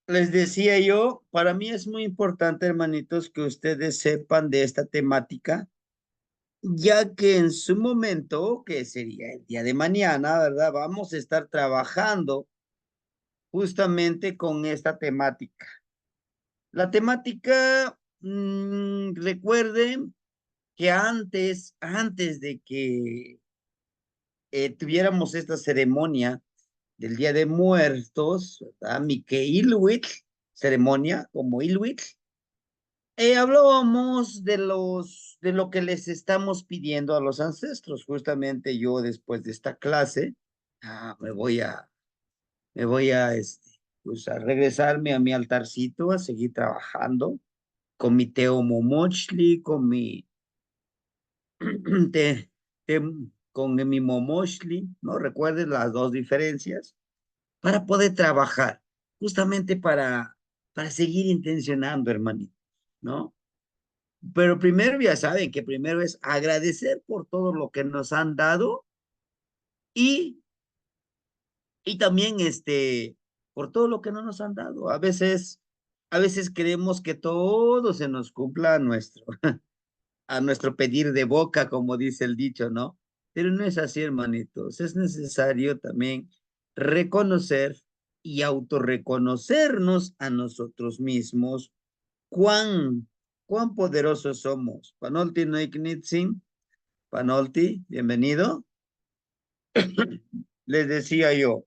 Les decía yo, para mí es muy importante, hermanitos, que ustedes sepan de esta temática, ya que en su momento, que sería el día de mañana, ¿verdad? Vamos a estar trabajando justamente con esta temática. La temática, recuerden que antes de que tuviéramos esta ceremonia del Día de Muertos, ¿verdad? Miquelwitl, ceremonia como Ilwitl, hablábamos de lo que les estamos pidiendo a los ancestros. Justamente yo después de esta clase, me voy a, pues a regresarme a mi altarcito, a seguir trabajando con mi Teo Momochli, con mi, te, te- con mi Momochli, ¿no? Recuerden las dos diferencias, para poder trabajar, justamente para seguir intencionando, hermanito, ¿no? Pero primero ya saben que primero es agradecer por todo lo que nos han dado y, y también por todo lo que no nos han dado. A veces queremos que todo se nos cumpla a nuestro pedir de boca, como dice el dicho, ¿no? Pero no es así, hermanitos. Es necesario también reconocer y autorreconocernos a nosotros mismos cuán, cuán poderosos somos. Panolti no ignitzin. Panolti, bienvenido. Les decía yo.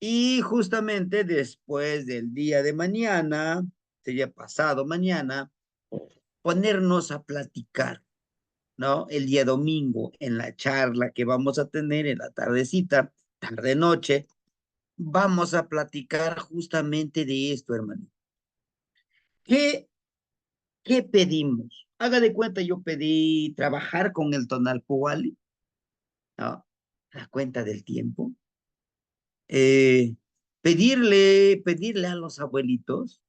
Y justamente después del día de mañana, sería pasado mañana, ponernos a platicar, ¿no? El día domingo, en la charla que vamos a tener en la tardecita, tarde-noche, vamos a platicar justamente de esto, hermano. ¿Qué, qué pedimos? Haga de cuenta, yo pedí trabajar con el tonal Puali, ¿no? La cuenta del tiempo. Eh, pedirle a los abuelitos,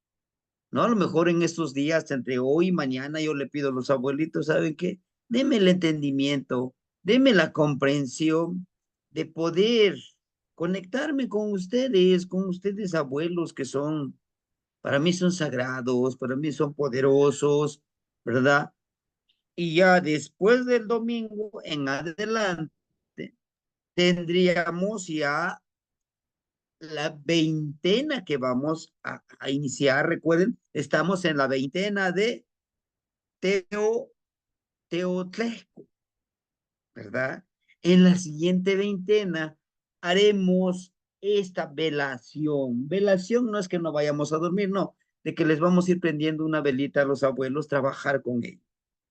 ¿no? A lo mejor en estos días, entre hoy y mañana, yo le pido a los abuelitos, ¿saben qué? Deme el entendimiento, deme la comprensión de poder conectarme con ustedes abuelos que son, para mí son sagrados, para mí son poderosos, ¿verdad? Y ya después del domingo en adelante, tendríamos ya la veintena que vamos a iniciar. Recuerden, estamos en la veintena de Teo, Teotlesco, ¿verdad? En la siguiente veintena haremos esta velación. Velación no es que no vayamos a dormir, no, de que les vamos a ir prendiendo una velita a los abuelos, trabajar con ellos.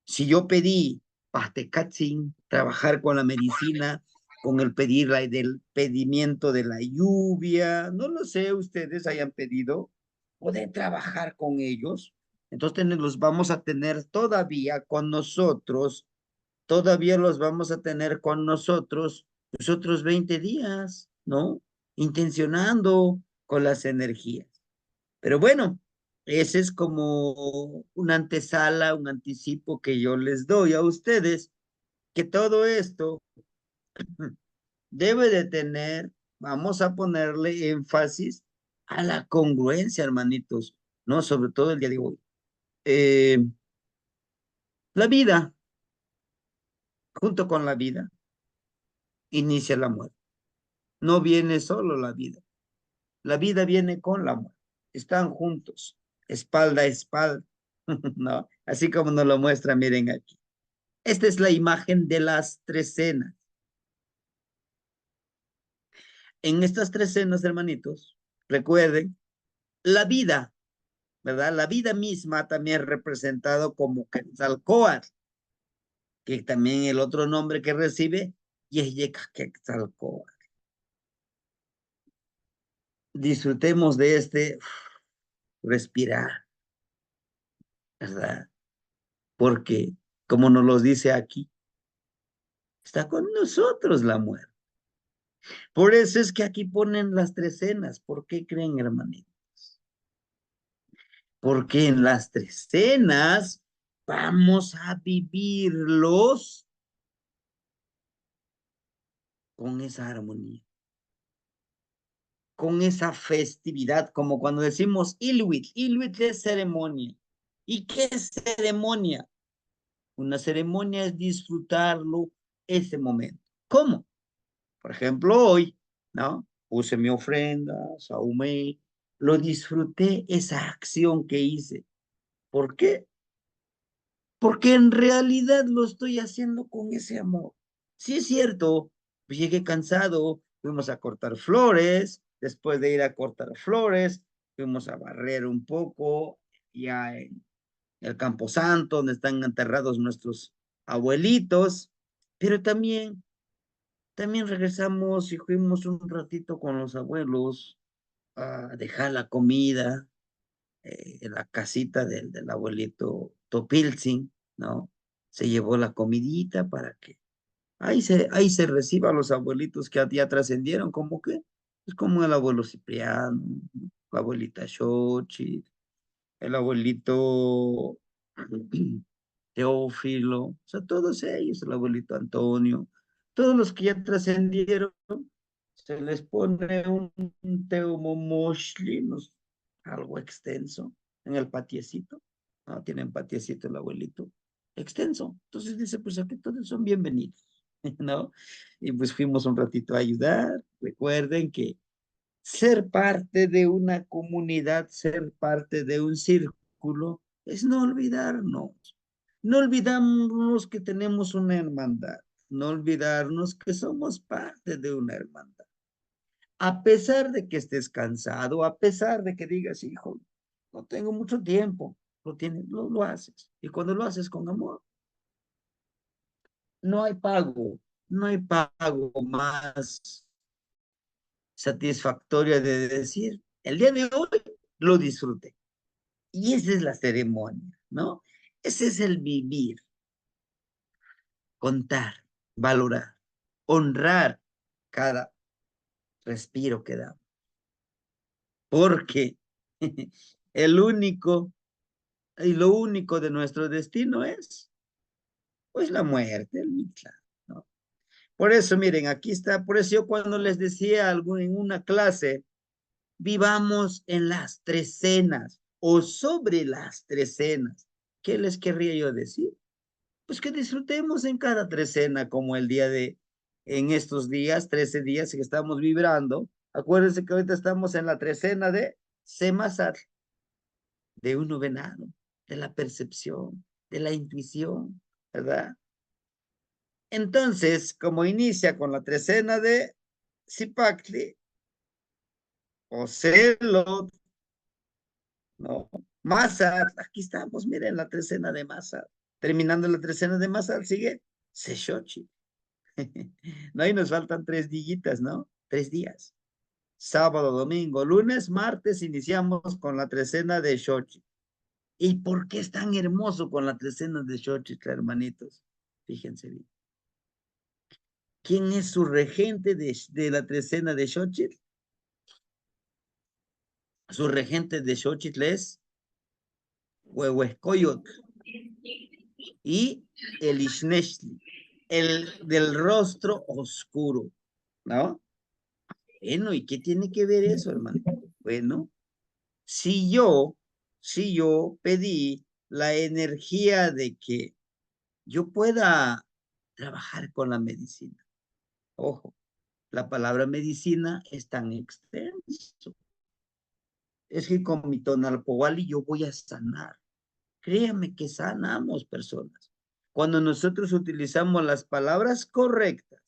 Si yo pedí Patecatzin, trabajar con la medicina, con el pedir del pedimiento de la lluvia, no lo sé, ustedes hayan pedido, poder trabajar con ellos. Entonces los vamos a tener todavía con nosotros, todavía los vamos a tener con nosotros los otros 20 días, ¿no? Intencionando con las energías. Pero bueno, ese es como una antesala, un anticipo que yo les doy a ustedes, que todo esto debe de tener, vamos a ponerle énfasis a la congruencia, hermanitos, ¿no? Sobre todo el día de hoy. Eh, la vida, junto con la vida, inicia la muerte. No viene solo la vida viene con la muerte. Están juntos, espalda a espalda, ¿no? Así como nos lo muestra, miren aquí. Esta es la imagen de las tres cenas. En estas tres cenas, hermanitos, recuerden, la vida, ¿verdad? La vida misma también es representado como Quetzalcóatl, que también el otro nombre que recibe, Yehyeka Quetzalcóatl. Disfrutemos de respirar, ¿verdad? Porque, como nos lo dice aquí, está con nosotros la muerte. Por eso es que aquí ponen las tres cenas. ¿Por qué creen, hermanito? Porque en las tres cenas vamos a vivirlos con esa armonía, con esa festividad, como cuando decimos Ilwit. Ilwit es ceremonia. ¿Y qué es ceremonia? Una ceremonia es disfrutarlo ese momento. ¿Cómo? Por ejemplo, hoy, ¿no? Puse mi ofrenda, sahumé, lo disfruté esa acción que hice. ¿Por qué? Porque en realidad lo estoy haciendo con ese amor. Sí es cierto, pues llegué cansado, fuimos a cortar flores, después de ir a cortar flores, fuimos a barrer un poco, ya en el Camposanto, donde están enterrados nuestros abuelitos, pero también regresamos y fuimos un ratito con los abuelos a dejar la comida en la casita del abuelito Topilzin, ¿no? Se llevó la comidita para que ahí se reciba a los abuelitos que ya trascendieron, como que, es como el abuelo Cipriano, la abuelita Xochitl, el abuelito Teófilo, o sea, todos ellos, el abuelito Antonio, todos los que ya trascendieron, se les pone un teumomoshli, algo extenso, en el patiecito, ¿no? Tienen patiecito el abuelito, extenso. Entonces dice, pues aquí todos son bienvenidos, ¿no? Y pues fuimos un ratito a ayudar. Recuerden que ser parte de una comunidad, ser parte de un círculo, es no olvidarnos. No olvidarnos que tenemos una hermandad. No olvidarnos que somos parte de una hermandad. A pesar de que estés cansado, a pesar de que digas, hijo, no tengo mucho tiempo, lo haces. Y cuando lo haces con amor, no hay pago, no hay pago más satisfactorio de decir, el día de hoy lo disfruté. Y esa es la ceremonia, ¿no? Ese es el vivir, contar, valorar, honrar cada respiro que damos. Porque el único y lo único de nuestro destino es, pues, la muerte, el Mictlán, ¿no? Por eso, miren, aquí está, por eso yo cuando les decía algo en una clase, vivamos en las trecenas o sobre las trecenas. ¿Qué les querría yo decir? Pues que disfrutemos en cada trecena, como el día en estos días, 13 días que estamos vibrando. Acuérdense que ahorita estamos en la trecena de Semasat, de un novenado, de la percepción, de la intuición, ¿verdad? Entonces, como inicia con la trecena de Zipactli o Celot, ¿no? Masat, aquí estamos, miren la trecena de Masat. Terminando la trecena de Masat, sigue Seshochi. No, ahí nos faltan 3 días, ¿no? 3 días. Sábado, domingo, lunes, martes, iniciamos con la trecena de Xochitl. ¿Y por qué es tan hermoso con la trecena de Xochitl, hermanitos? Fíjense bien. ¿Quién es su regente de la trecena de Xochitl? Su regente de Xochitl es Huehuescoyotl y el Ixnextli, el del rostro oscuro, ¿no? Bueno, ¿y qué tiene que ver eso, hermano? Bueno, si yo, si yo pedí la energía de que yo pueda trabajar con la medicina, ojo, la palabra medicina es tan extenso. Es que con mi tonalpohuali yo voy a sanar. Créame que sanamos personas. Cuando nosotros utilizamos las palabras correctas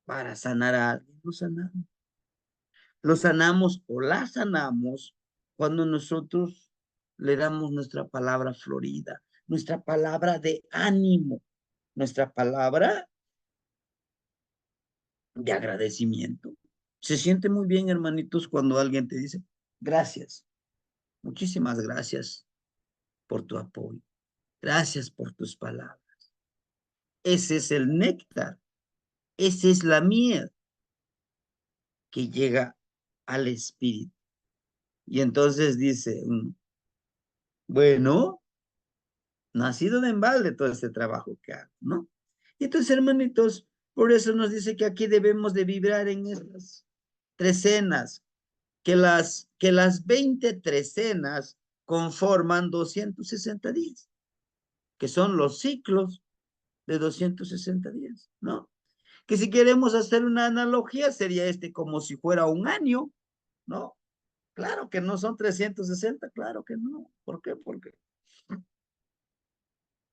para sanar a alguien, lo sanamos. Lo sanamos o la sanamos cuando nosotros le damos nuestra palabra florida, nuestra palabra de ánimo, nuestra palabra de agradecimiento. Se siente muy bien, hermanitos, cuando alguien te dice, gracias, muchísimas gracias por tu apoyo, gracias por tus palabras. Ese es el néctar, esa es la miel que llega al espíritu. Y entonces dice, bueno, no ha sido de embalde todo este trabajo que hago, ¿no? Y entonces, hermanitos, por eso nos dice que aquí debemos de vibrar en estas trecenas, que las 20 trecenas conforman 260 días, que son los ciclos de 260 días, ¿no? Que si queremos hacer una analogía, sería como si fuera un año, ¿no? Claro que no son 360, claro que no. ¿Por qué? Porque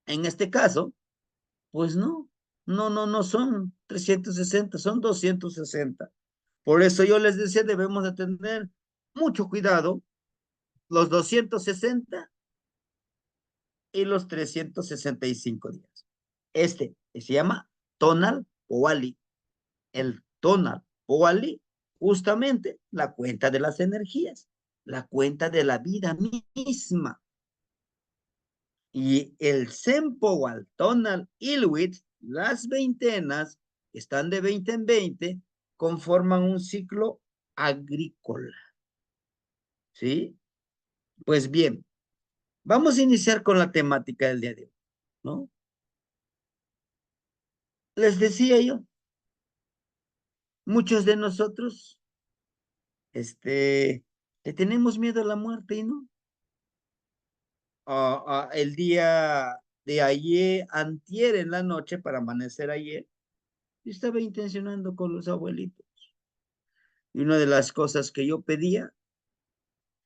en este caso, pues no son 360, son 260. Por eso yo les decía, debemos de tener mucho cuidado, los 260 y los 365 días. Se llama Tonal Poali. El Tonal Poali, justamente la cuenta de las energías, la cuenta de la vida misma. Y el Sempoal Tonal Iluit, las veintenas, que están de 20 en 20, conforman un ciclo agrícola. ¿Sí? Pues bien, vamos a iniciar con la temática del día de hoy, ¿no? Les decía yo, muchos de nosotros, le tenemos miedo a la muerte y no. El día de ayer, antier en la noche, para amanecer ayer, yo estaba intencionando con los abuelitos. Y una de las cosas que yo pedía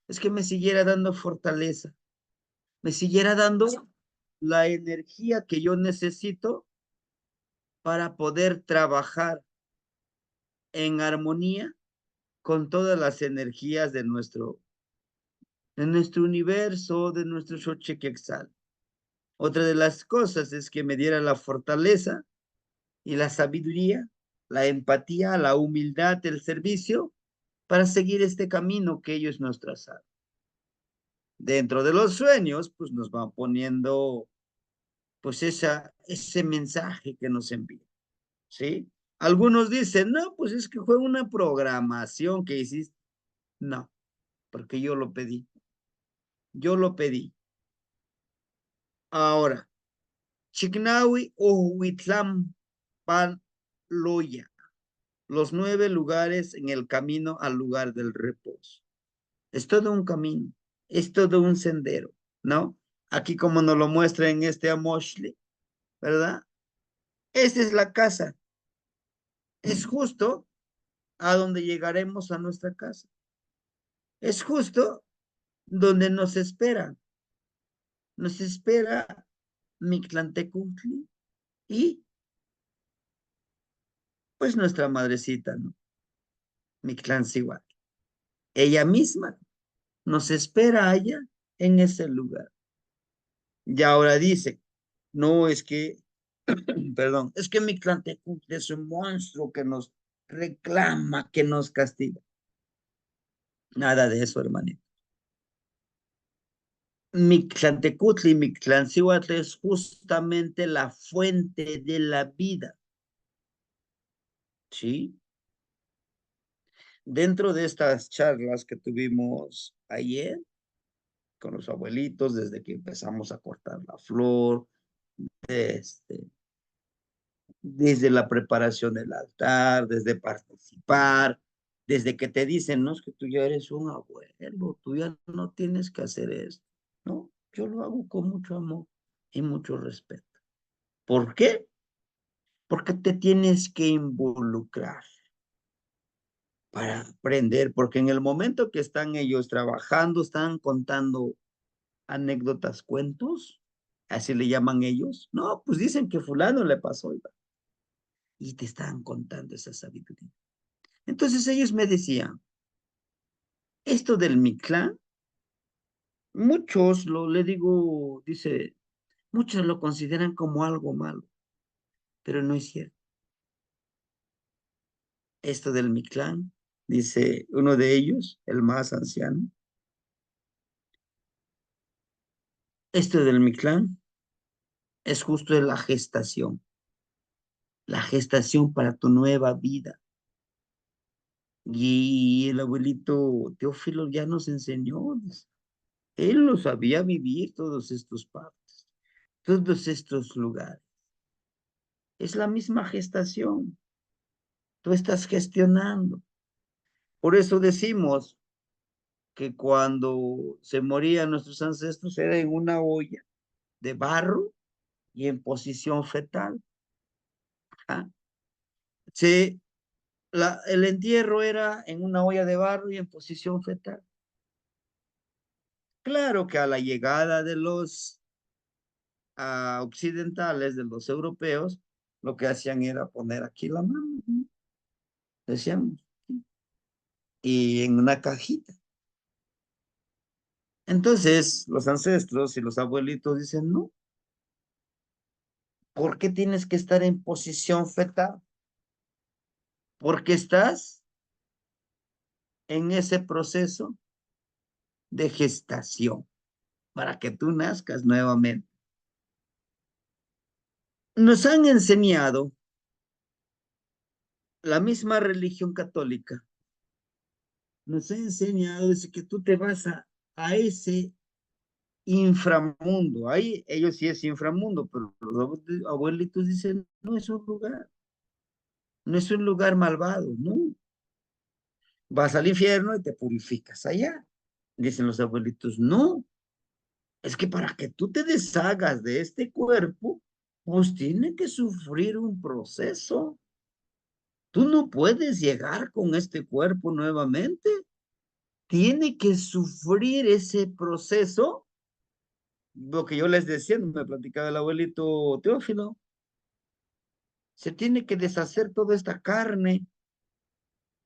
es que me siguiera dando fortaleza, me siguiera dando la energía que yo necesito para poder trabajar en armonía con todas las energías de nuestro universo, de nuestro Xochiquexal. Otra de las cosas es que me diera la fortaleza y la sabiduría, la empatía, la humildad, el servicio para seguir este camino que ellos nos trazaron. Dentro de los sueños, pues nos van poniendo, pues ese mensaje que nos envía, ¿sí? Algunos dicen, no, pues es que fue una programación que hiciste. No, porque yo lo pedí. Yo lo pedí. Ahora, Chignawi o Huitlam Pan Loya, los 9 lugares en el camino al lugar del reposo. Es todo un camino, es todo un sendero, ¿no? Aquí como nos lo muestra en este Amoshli, ¿verdad? Esta es la casa, es justo a donde llegaremos a nuestra casa. Es justo donde nos espera Mictlantecutli y pues nuestra madrecita, ¿no? Mictlancihuatl. Ella misma nos espera allá en ese lugar. Y ahora dice, no es que, perdón, es que Mictlantecutli es un monstruo que nos reclama, que nos castiga. Nada de eso, hermanito. Mictlantecutli, Mictlancihuatl es justamente la fuente de la vida, ¿sí? Dentro de estas charlas que tuvimos ayer con los abuelitos, desde que empezamos a cortar la flor, este, desde la preparación del altar, desde participar, desde que te dicen, no, es que tú ya eres un abuelo, tú ya no tienes que hacer esto, ¿no? Yo lo hago con mucho amor y mucho respeto. ¿Por qué? Porque te tienes que involucrar para aprender, porque en el momento que están ellos trabajando, están contando anécdotas, cuentos, así le llaman ellos. No, pues dicen que fulano le pasó y te están contando esa sabiduría. Entonces ellos me decían, esto del Mictlán, le digo, dice, muchos lo consideran como algo malo, pero no es cierto. Esto del Mictlán, dice uno de ellos, el más anciano, esto del Mictlán es justo la gestación para tu nueva vida. Y el abuelito Teófilo ya nos enseñó, él lo sabía vivir todos estos partes, todos estos lugares. Es la misma gestación, tú estás gestionando. Por eso decimos, que cuando se morían nuestros ancestros era en una olla de barro y en posición fetal. ¿Ah? Se, el entierro era en una olla de barro y en posición fetal. Claro que a la llegada de los occidentales, de los europeos, lo que hacían era poner aquí la mano, ¿no? Decíamos, y en una cajita. Entonces, los ancestros y los abuelitos dicen, no, ¿por qué tienes que estar en posición fetal? Porque estás en ese proceso de gestación para que tú nazcas nuevamente. Nos han enseñado la misma religión católica, nos ha enseñado desde que tú te vas a ese inframundo. Ahí ellos sí es inframundo, pero los abuelitos dicen, no es un lugar, no es un lugar malvado, no. Vas al infierno y te purificas allá. Dicen los abuelitos, no, es que para que tú te deshagas de este cuerpo, pues tiene que sufrir un proceso. Tú no puedes llegar con este cuerpo nuevamente. Tiene que sufrir ese proceso. Lo que yo les decía, me platicaba el abuelito Teófilo, se tiene que deshacer toda esta carne,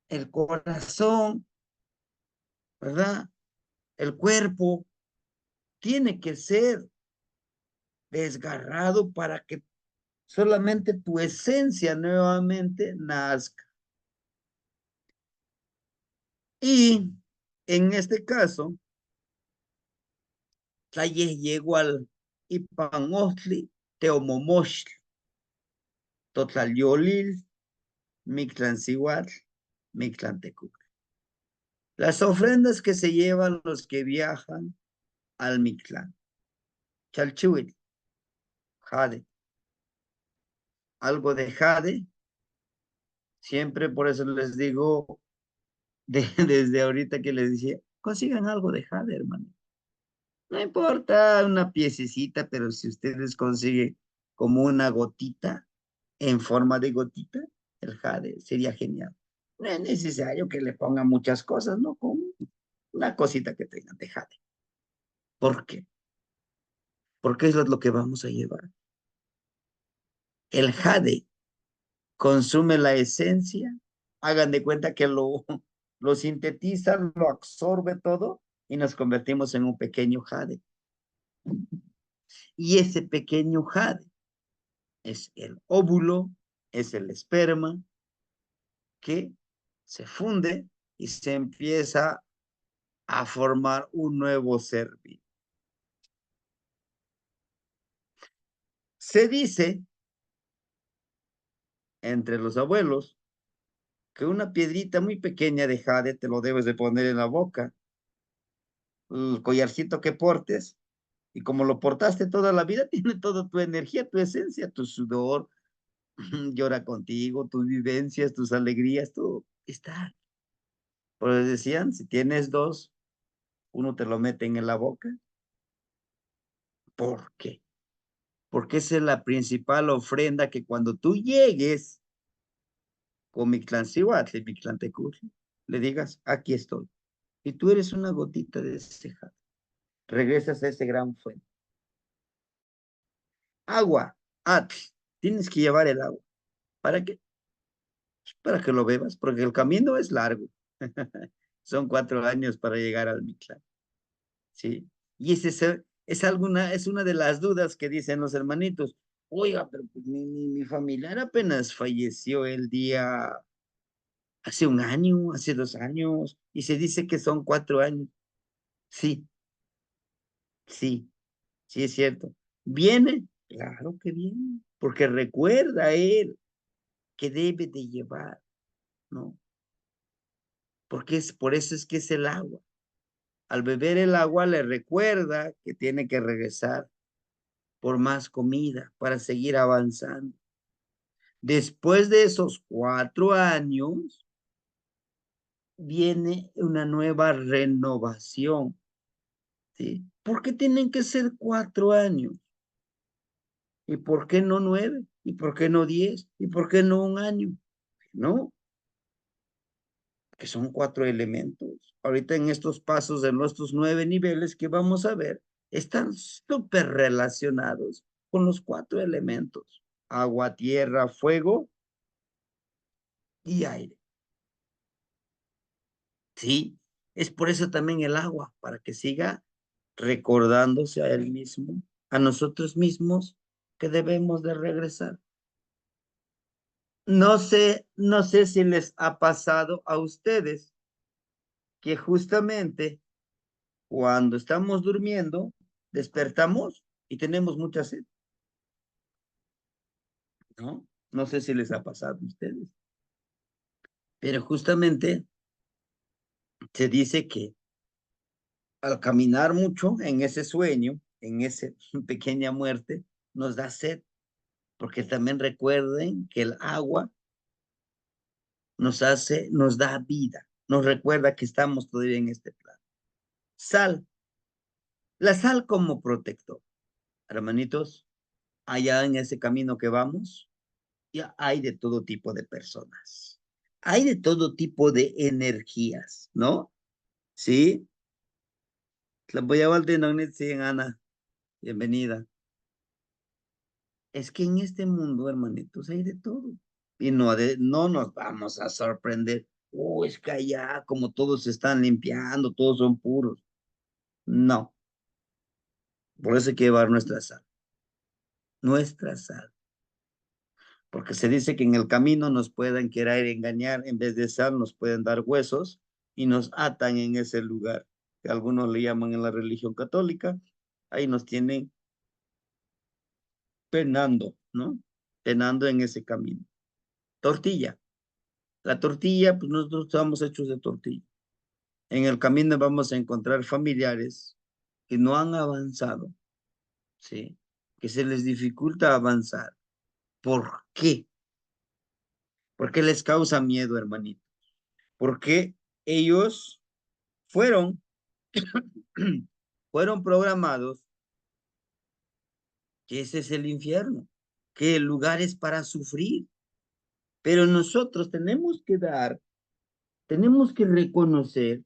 el corazón, ¿verdad? El cuerpo tiene que ser desgarrado para que solamente tu esencia nuevamente nazca. Y en este caso, tlaye igual ipan ostli teomomochtli, totlalyolil, mictlancihuatl, mictlantecuhtli. Las ofrendas que se llevan los que viajan al Mictlán. Chalchihuitl, jade. Algo de jade, siempre por eso les digo, desde ahorita que les decía, consigan algo de jade, hermano. No importa una piececita, pero si ustedes consiguen como una gotita en forma de gotita, el jade sería genial. No es necesario que le pongan muchas cosas, ¿no? Con una cosita que tengan de jade. ¿Por qué? Porque eso es lo que vamos a llevar. El jade consume la esencia, hagan de cuenta que lo sintetiza, lo absorbe todo y nos convertimos en un pequeño jade. Y ese pequeño jade es el óvulo, es el esperma que se funde y se empieza a formar un nuevo ser vivo. Se dice entre los abuelos que una piedrita muy pequeña de jade te lo debes de poner en la boca, el collarcito que portes, y como lo portaste toda la vida, tiene toda tu energía, tu esencia, tu sudor, llora contigo, tus vivencias, tus alegrías, todo está. Por eso decían, si tienes dos, uno te lo meten en la boca. ¿Por qué? Porque esa es la principal ofrenda que cuando tú llegues con Mictlancihuatl y Mictlantecutli, le digas, aquí estoy. Y tú eres una gotita de ese jade. Regresas a ese gran fuente. Agua, atl. Tienes que llevar el agua. ¿Para qué? Para que lo bebas, porque el camino es largo. Son 4 años para llegar al Mictlán, ¿sí? Y es una de las dudas que dicen los hermanitos. Oiga, pero pues mi familiar apenas falleció el día, hace un año, hace 2 años, y se dice que son 4 años. Sí, sí, sí es cierto. ¿Viene? Claro que viene, porque recuerda a él que debe de llevar, ¿no? Porque por eso es que es el agua. Al beber el agua le recuerda que tiene que regresar por más comida para seguir avanzando. Después de esos 4 años, viene una nueva renovación, ¿sí? ¿Por qué tienen que ser 4 años? ¿Y por qué no 9? ¿Y por qué no 10? ¿Y por qué no un año? No, que son 4 elementos. Ahorita en estos pasos de nuestros 9 niveles que vamos a ver, están súper relacionados con los 4 elementos: agua, tierra, fuego y aire. Sí, es por eso también el agua, para que siga recordándose a él mismo, a nosotros mismos, que debemos de regresar. No sé si les ha pasado a ustedes que justamente cuando estamos durmiendo, despertamos y tenemos mucha sed, ¿no? No sé si les ha pasado a ustedes, pero justamente se dice que al caminar mucho en ese sueño, en esa pequeña muerte, nos da sed, porque también recuerden que el agua nos da vida, nos recuerda que estamos todavía en este plano. Sal, la sal como protector. Hermanitos, allá en ese camino que vamos, ya hay de todo tipo de personas. Hay de todo tipo de energías, ¿no? Sí. La voy a volver, sí, Ana. Bienvenida. Es que en este mundo, hermanitos, hay de todo. Y no nos vamos a sorprender. Oh, es que allá, como todos se están limpiando, todos son puros. No, por eso hay que llevar nuestra sal. Porque se dice que en el camino nos pueden querer engañar, en vez de sal nos pueden dar huesos y nos atan en ese lugar, que algunos le llaman en la religión católica. Ahí nos tienen penando, ¿no? Penando en ese camino. Tortilla. La tortilla, pues nosotros estamos hechos de tortilla. En el camino vamos a encontrar familiares que no han avanzado, ¿sí? Que se les dificulta avanzar. ¿Por qué? Porque les causa miedo, hermanito. Porque ellos fueron, fueron programados que ese es el infierno, que el lugar es para sufrir. Pero nosotros tenemos que reconocer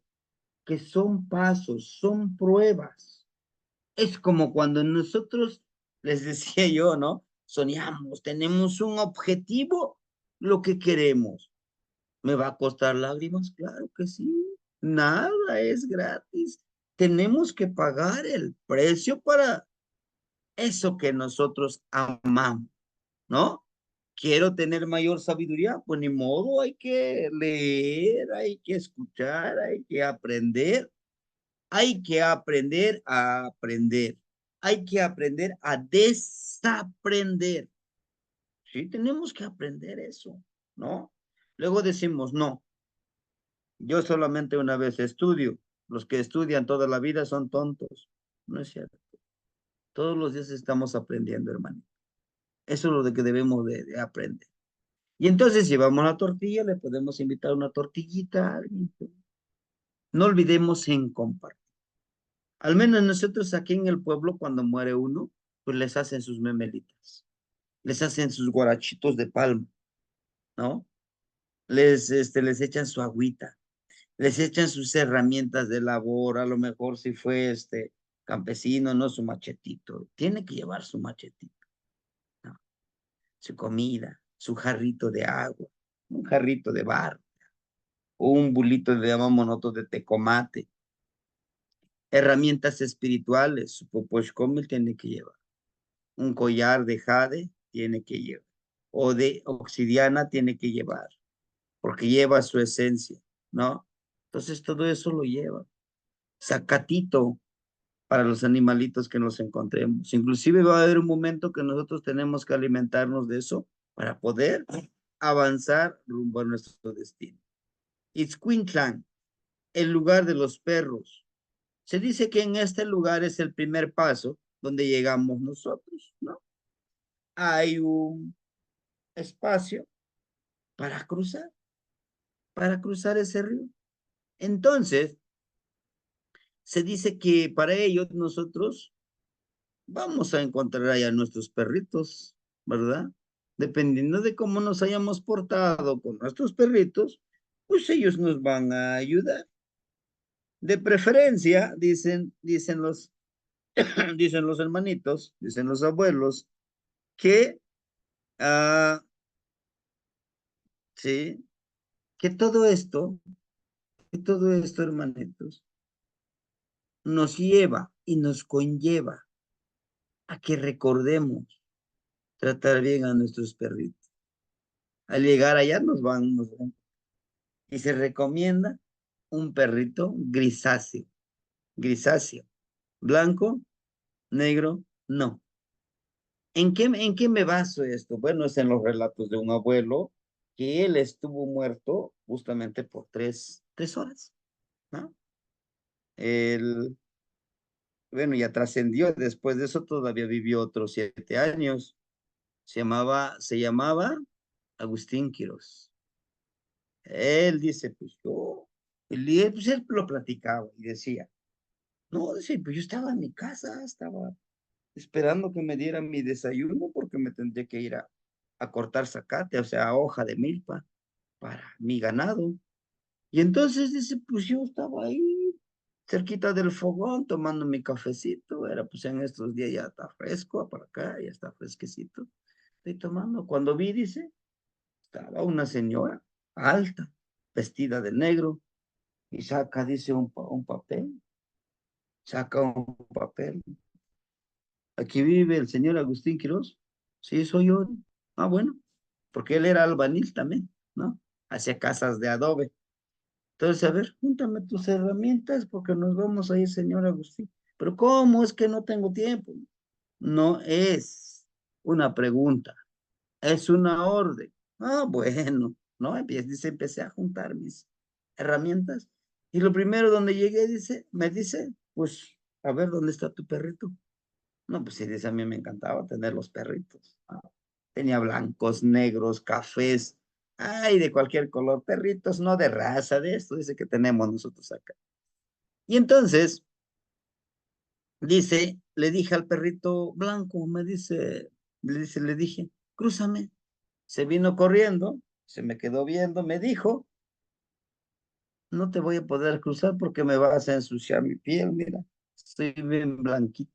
que son pasos, son pruebas. Es como cuando nosotros, les decía yo, ¿no? Soñamos, tenemos un objetivo, lo que queremos. ¿Me va a costar lágrimas? Claro que sí. Nada es gratis. Tenemos que pagar el precio para eso que nosotros amamos, ¿no? Quiero tener mayor sabiduría, pues ni modo, hay que leer, hay que escuchar, hay que aprender a aprender, hay que aprender a desaprender. Sí, tenemos que aprender eso, ¿no? Luego decimos, no, yo solamente una vez estudio, los que estudian toda la vida son tontos. No es cierto. Todos los días estamos aprendiendo, hermano. Eso es lo de que debemos de aprender. Y entonces llevamos la tortilla, le podemos invitar una tortillita a alguien. No olvidemos en compartir. Al menos nosotros aquí en el pueblo, cuando muere uno, pues les hacen sus memelitas, les hacen sus guarachitos de palma, ¿no? Les echan su agüita, les echan sus herramientas de labor, a lo mejor si fue campesino, no su machetito, tiene que llevar su machetito, ¿no? Su comida, su jarrito de agua, un jarrito de barro, o un bulito de llamamos nosotros de tecomate, herramientas espirituales, su poposhcomil tiene que llevar, un collar de jade tiene que llevar, o de obsidiana tiene que llevar, porque lleva su esencia, ¿no? Entonces todo eso lo lleva. Zacatito para los animalitos que nos encontremos. Inclusive va a haber un momento que nosotros tenemos que alimentarnos de eso para poder avanzar rumbo a nuestro destino. Itzcuintlan, el lugar de los perros. Se dice que en este lugar es el primer paso donde llegamos nosotros, ¿no? Hay un espacio para cruzar, para cruzar ese río. Entonces, se dice que para ellos nosotros vamos a encontrar allá nuestros perritos, ¿verdad? Dependiendo de cómo nos hayamos portado con nuestros perritos, pues ellos nos van a ayudar. De preferencia, dicen dicen los hermanitos, dicen los abuelos, que, ah, sí, que todo esto, hermanitos, nos lleva y nos conlleva a que recordemos tratar bien a nuestros perritos. Al llegar allá nos van. Y se recomienda un perrito grisáceo, grisáceo, blanco, negro, no. En qué me baso esto? Bueno, es en los relatos de un abuelo que él estuvo muerto justamente por tres horas, ¿no? Él, bueno, ya trascendió, después de eso todavía vivió otros 7 años. Se llamaba Agustín Quirós. Él dice, pues yo, pues él lo platicaba y decía, no, dice, pues yo estaba en mi casa, estaba esperando que me dieran mi desayuno porque me tendría que ir a cortar zacate, o sea, hoja de milpa para mi ganado. Y entonces dice, pues yo estaba ahí cerquita del fogón tomando mi cafecito, era pues en estos días ya está fresco, para acá ya está fresquecito. Estoy tomando. Cuando vi, dice, estaba una señora alta, vestida de negro, y saca, dice, un papel, saca un papel. Aquí vive el señor Agustín Quirós. Sí, soy yo. Ah, bueno, porque él era albañil también, ¿no? Hacía casas de adobe. Entonces, a ver, júntame tus herramientas porque nos vamos a ir, señor Agustín. Pero ¿cómo es que no tengo tiempo? No es una pregunta, es una orden. Ah, bueno, ¿no? Dice, empecé a juntar mis herramientas. Y lo primero donde llegué, me dice, pues, a ver, ¿dónde está tu perrito? No, pues sí, dice, a mí me encantaba tener los perritos. Tenía blancos, negros, cafés, ay, de cualquier color, perritos, no de raza, de esto, dice que tenemos nosotros acá. Y entonces, dice, le dije al perrito blanco, le dije, crúzame. Se vino corriendo, se me quedó viendo, me dijo, no te voy a poder cruzar porque me vas a ensuciar mi piel, mira, estoy bien blanquito.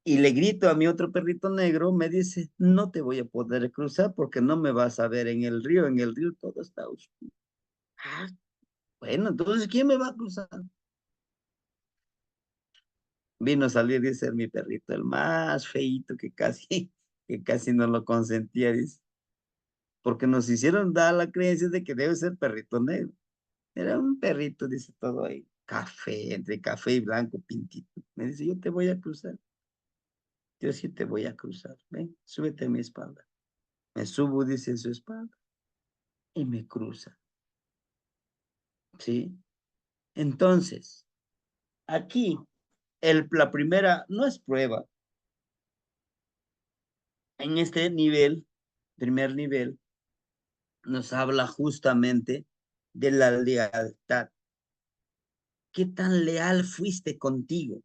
Y le grito a mi otro perrito negro, me dice, no te voy a poder cruzar porque no me vas a ver en el río todo está oscuro. Ah, bueno, entonces, ¿quién me va a cruzar? Vino a salir, dice, mi perrito, el más feíto que casi no lo consentía, dice, porque nos hicieron dar la creencia de que debe ser perrito negro. Era un perrito, dice, todo ahí, café, entre café y blanco, pintito. Me dice, yo te voy a cruzar, yo sí te voy a cruzar, ven, súbete a mi espalda. Me subo, dice, en su espalda y me cruza. ¿Sí? Entonces, aquí, la primera, no es prueba, en este nivel, primer nivel, nos habla justamente de la lealtad. ¿Qué tan leal fuiste contigo?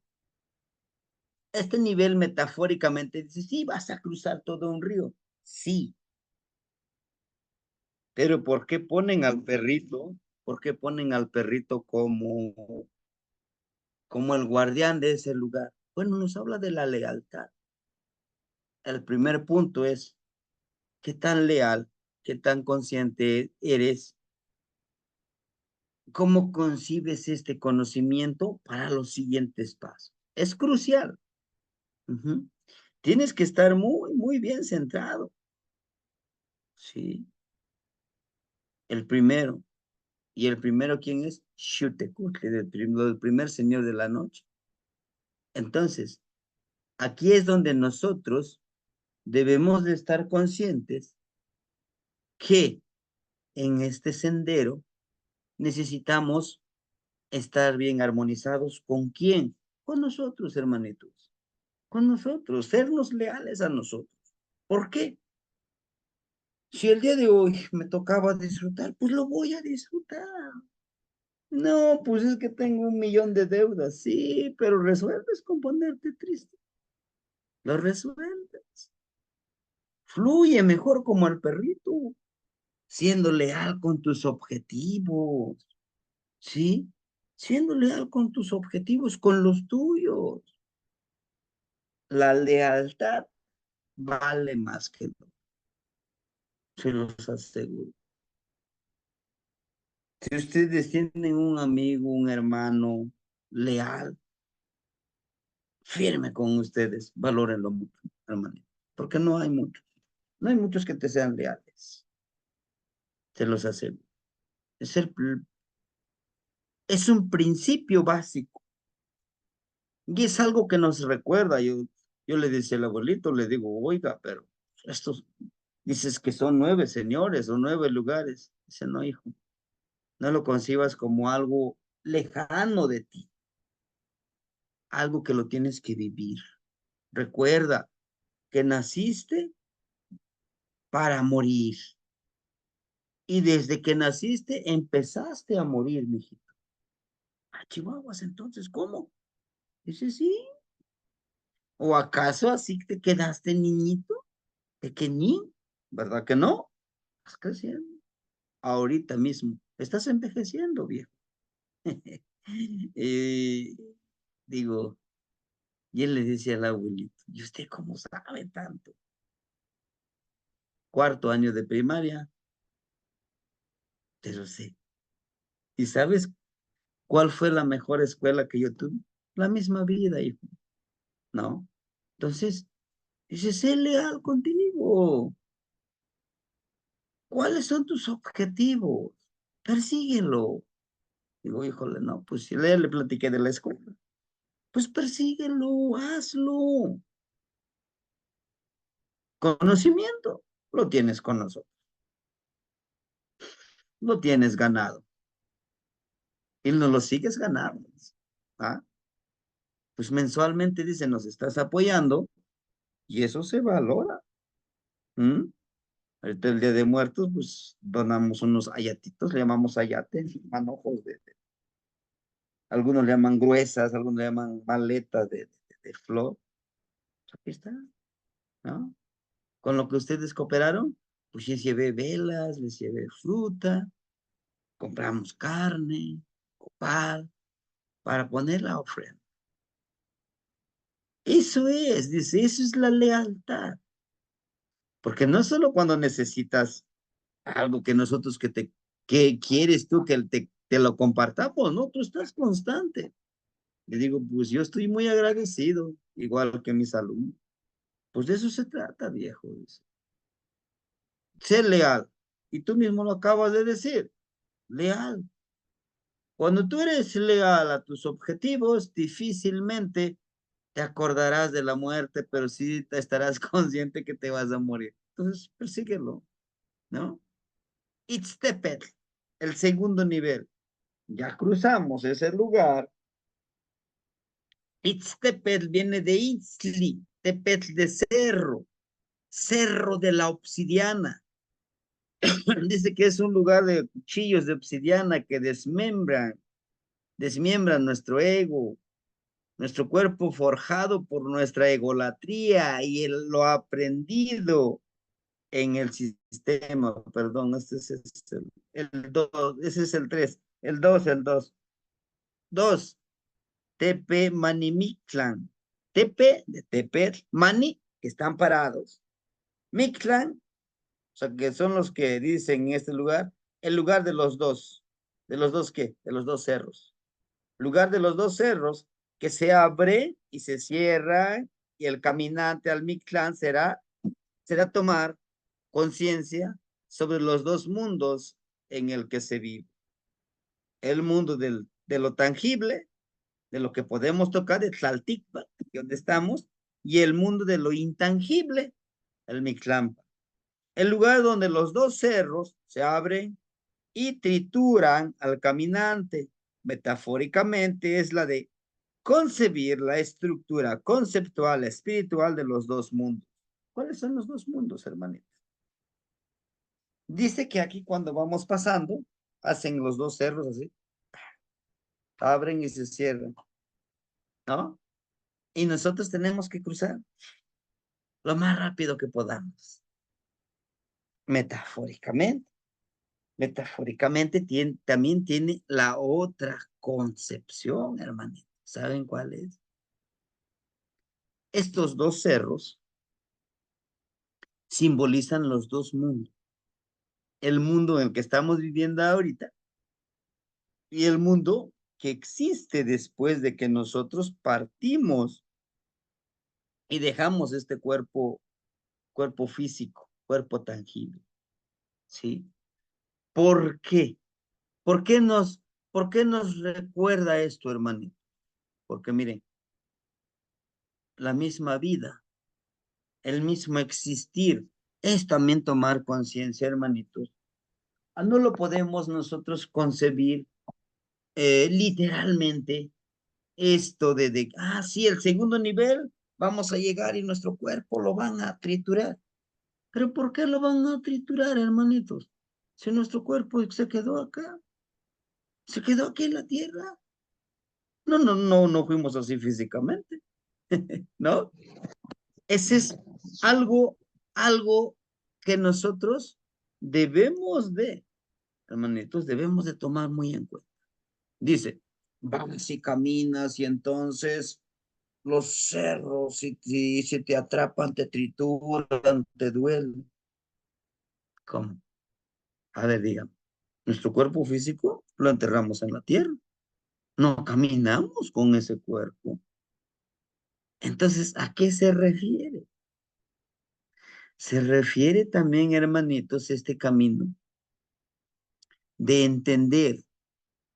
Este nivel metafóricamente dice, sí, vas a cruzar todo un río. Sí, pero ¿por qué ponen al perrito? ¿Por qué ponen al perrito como el guardián de ese lugar? Bueno, nos habla de la lealtad. El primer punto es, ¿qué tan leal, qué tan consciente eres? ¿Cómo concibes este conocimiento para los siguientes pasos? Es crucial. Ujú. Tienes que estar muy, muy bien centrado. Sí, el primero. ¿Y el primero quién es? Xutecuhtli, el primer señor de la noche. Entonces, aquí es donde nosotros debemos de estar conscientes que en este sendero necesitamos estar bien armonizados. ¿Con quién? Con nosotros, hermanitos. Con nosotros, sernos leales a nosotros. ¿Por qué? Si el día de hoy me tocaba disfrutar, pues lo voy a disfrutar. No, pues es que tengo 1 millón de deudas. Sí, pero resuelves con ponerte triste. Lo resuelves. Fluye mejor como el perrito, siendo leal con tus objetivos. ¿Sí? Siendo leal con tus objetivos, con los tuyos. La lealtad vale más que lo, se los aseguro. Si ustedes tienen un amigo, un hermano leal, firme con ustedes, valórenlo mucho, hermano, porque no hay muchos, no hay muchos que te sean leales, se los aseguro. Es, el, es un principio básico y es algo que nos recuerda. Yo le decía al abuelito, le digo, oiga, pero estos, dices que son 9 señores o 9 lugares. Dice, no, hijo, no lo concibas como algo lejano de ti, algo que lo tienes que vivir. Recuerda que naciste para morir. Y desde que naciste empezaste a morir, mijito. Ah, Chihuahuas, entonces, ¿cómo? Dice, sí. ¿O acaso así te quedaste niñito, pequeñín? ¿Verdad que no? Estás creciendo. Ahorita mismo. Estás envejeciendo, viejo. Y digo, y él le decía al abuelito, ¿y usted cómo sabe tanto? 4 años de primaria, pero sé. ¿Y sabes cuál fue la mejor escuela que yo tuve? La misma vida, hijo, ¿no? Entonces, dice, sé leal contigo. ¿Cuáles son tus objetivos? Persíguelo. Digo, híjole, no, pues si le platiqué de la escuela. Pues persíguelo, hazlo. Conocimiento, lo tienes con nosotros, lo tienes ganado y no lo sigues ganando. ¿Ah? Pues mensualmente dice, nos estás apoyando y eso se valora. ¿Mm? Ahorita el Día de Muertos, pues donamos unos ayatitos, le llamamos ayates, manojos algunos le llaman gruesas, algunos le llaman maletas de flor. Aquí está, ¿no? Con lo que ustedes cooperaron, pues les llevé velas, les llevé fruta, compramos carne, copal, para poner la ofrenda. Eso es, dice, eso es la lealtad. Porque no solo cuando necesitas algo que nosotros que quieres tú que te lo compartamos, ¿no? Tú estás constante. Le digo, pues yo estoy muy agradecido, igual que mis alumnos. Pues de eso se trata, viejo. Dice. Ser leal. Y tú mismo lo acabas de decir, leal. Cuando tú eres leal a tus objetivos, difícilmente te acordarás de la muerte, pero sí te estarás consciente que te vas a morir. Entonces, persíguelo, ¿no? Ixtepetl, el segundo nivel. Ya cruzamos ese lugar. Ixtepetl viene de Itzli, Tepetl de cerro, cerro de la obsidiana. Dice que es un lugar de cuchillos de obsidiana que desmiembran nuestro ego, nuestro cuerpo forjado por nuestra egolatría y lo aprendido en el sistema. Perdón, este es el 2, ese es el 3, el 2. 2, Tepe Manimictlan. Tepe de Tepet, Mani, que están parados. Mictlan, o sea, que son los que dicen en este lugar, el lugar de los dos. ¿De los dos qué? De los dos cerros. Lugar de los dos cerros que se abre y se cierra y el caminante al Mictlán será tomar conciencia sobre los dos mundos en el que se vive. El mundo de lo tangible, de lo que podemos tocar, de Tlalticpa, donde estamos, y el mundo de lo intangible, el Mictlampa. El lugar donde los dos cerros se abren y trituran al caminante. Metafóricamente es la de concebir la estructura conceptual, espiritual de los dos mundos. ¿Cuáles son los dos mundos, hermanitos? Dice que aquí cuando vamos pasando, hacen los dos cerros así, abren y se cierran, ¿no? Y nosotros tenemos que cruzar lo más rápido que podamos, metafóricamente. Metafóricamente también tiene la otra concepción, hermanito. ¿Saben cuál es? Estos dos cerros simbolizan los dos mundos. El mundo en el que estamos viviendo ahorita y el mundo que existe después de que nosotros partimos y dejamos este cuerpo físico, cuerpo tangible, ¿sí? ¿Por qué? ¿Por qué por qué nos recuerda esto, hermanito? Porque miren, la misma vida, el mismo existir, es también tomar conciencia, hermanitos. No lo podemos nosotros concebir literalmente esto sí, el segundo nivel, vamos a llegar y nuestro cuerpo lo van a triturar. ¿Pero por qué lo van a triturar, hermanitos? Si nuestro cuerpo se quedó acá, se quedó aquí en la tierra. No fuimos así físicamente, ¿no? Ese es algo que nosotros debemos hermanitos, debemos de tomar muy en cuenta. Dice, vas y caminas y entonces los cerros, si te atrapan, te trituran, te duelen. ¿Cómo? A ver, dígame, nuestro cuerpo físico lo enterramos en la tierra, no caminamos con ese cuerpo. Entonces, ¿a qué se refiere? Se refiere también, hermanitos, este camino de entender,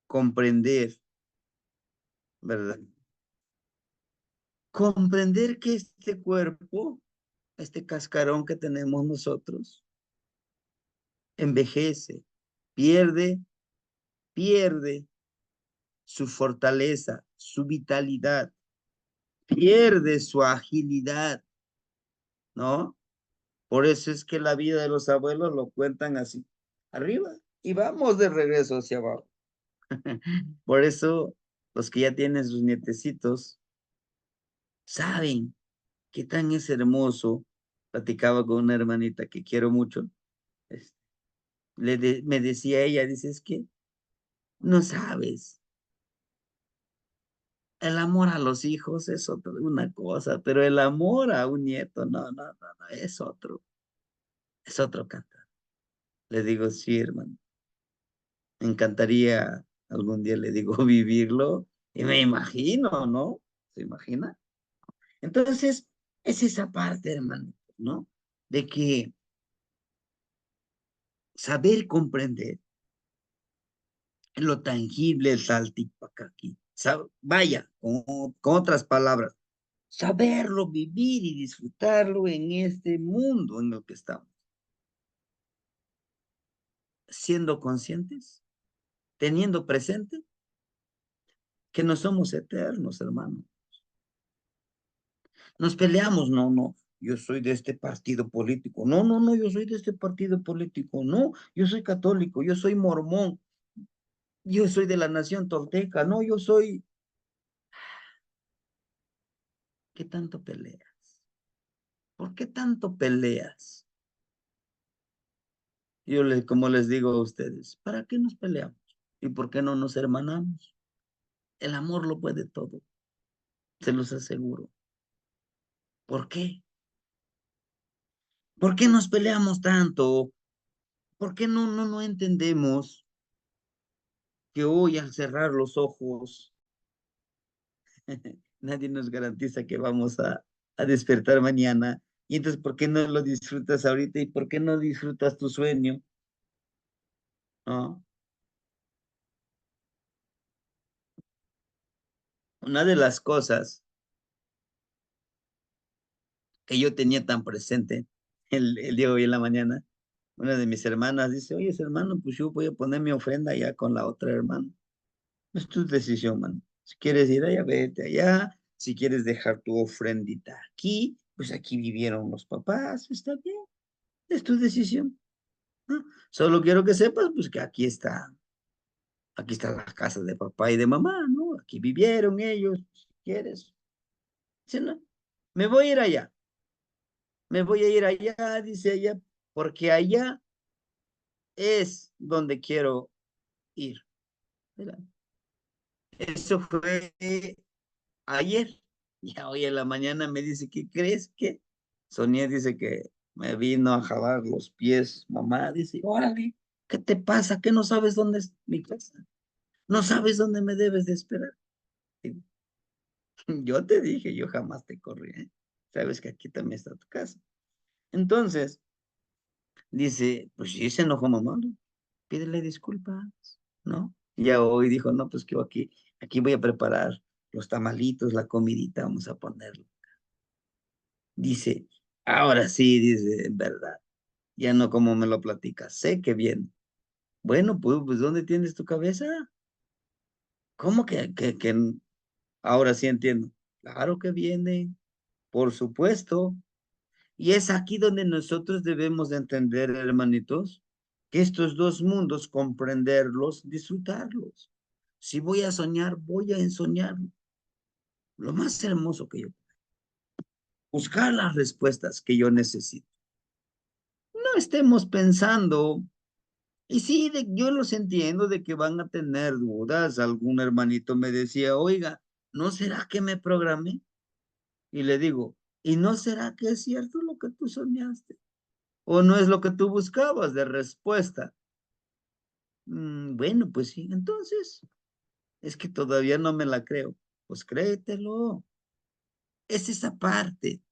comprender, ¿verdad? Comprender que este cuerpo, este cascarón que tenemos nosotros, envejece, pierde, pierde su fortaleza, su vitalidad, pierde su agilidad, ¿no? Por eso es que la vida de los abuelos lo cuentan así, arriba, y vamos de regreso hacia abajo. Por eso los que ya tienen sus nietecitos saben qué tan es hermoso. Platicaba con una hermanita que quiero mucho. este, me decía ella, dice, es que no sabes, el amor a los hijos es una cosa, pero el amor a un nieto, no, es otro cantar. Le digo, sí, hermano, me encantaría algún día, le digo, vivirlo, y me imagino, ¿no? ¿Se imagina? Entonces, es esa parte, hermano, ¿no? De que saber comprender lo tangible, el saltipacaquí. Vaya, con otras palabras, saberlo vivir y disfrutarlo en este mundo en el que estamos, siendo conscientes, teniendo presente que no somos eternos, hermano. Nos peleamos, no, yo soy de este partido político, no, yo soy de este partido político, no, yo soy católico, yo soy mormón, yo soy de la nación tolteca, no, yo soy... ¿Qué tanto peleas? ¿Por qué tanto peleas? Como les digo a ustedes, ¿para qué nos peleamos? ¿Y por qué no nos hermanamos? El amor lo puede todo, se los aseguro. ¿Por qué? ¿Por qué nos peleamos tanto? ¿Por qué no entendemos que hoy al cerrar los ojos, nadie nos garantiza que vamos a despertar mañana? Y entonces, ¿por qué no lo disfrutas ahorita y por qué no disfrutas tu sueño? ¿No? Una de las cosas que yo tenía tan presente el día de hoy en la mañana, una de mis hermanas dice, oye, hermano, pues yo voy a poner mi ofrenda allá con la otra hermana. Es tu decisión, mano. Si quieres ir allá, vete allá. Si quieres dejar tu ofrendita aquí, pues aquí vivieron los papás, está bien, es tu decisión, ¿no? Solo quiero que sepas, pues que aquí está. Aquí está la casa de papá y de mamá, ¿no? Aquí vivieron ellos, si quieres. Dice, no, me voy a ir allá, me voy a ir allá, dice ella, porque allá es donde quiero ir. Mira, eso fue ayer. Ya hoy en la mañana me dice, ¿qué crees que? Sonia dice que me vino a jalar los pies, mamá, dice, órale, ¿qué te pasa? ¿Qué no sabes dónde es mi casa? ¿No sabes dónde me debes de esperar? Digo, yo te dije, yo jamás te corrí, ¿eh? Sabes que aquí también está tu casa. Entonces, dice, pues sí, se enojó mamá, ¿no? Pídele disculpas, ¿no? Ya hoy dijo, no, pues que aquí voy a preparar los tamalitos, la comidita, vamos a ponerlo. Dice, ahora sí, dice, en verdad, ya no como me lo platicas, sé que viene. Bueno, pues ¿dónde tienes tu cabeza? ¿Cómo que ahora sí entiendo? Claro que viene, por supuesto. Y es aquí donde nosotros debemos de entender, hermanitos, que estos dos mundos, comprenderlos, disfrutarlos. Si voy a soñar, voy a ensoñar lo más hermoso que yo. Buscar las respuestas que yo necesito. No estemos pensando, y sí, yo los entiendo de que van a tener dudas. Algún hermanito me decía, oiga, ¿no será que me programé? Y le digo, ¿y no será que es cierto lo que tú soñaste? ¿O no es lo que tú buscabas de respuesta? Bueno, pues sí, entonces, es que todavía no me la creo. Pues créetelo, es esa parte.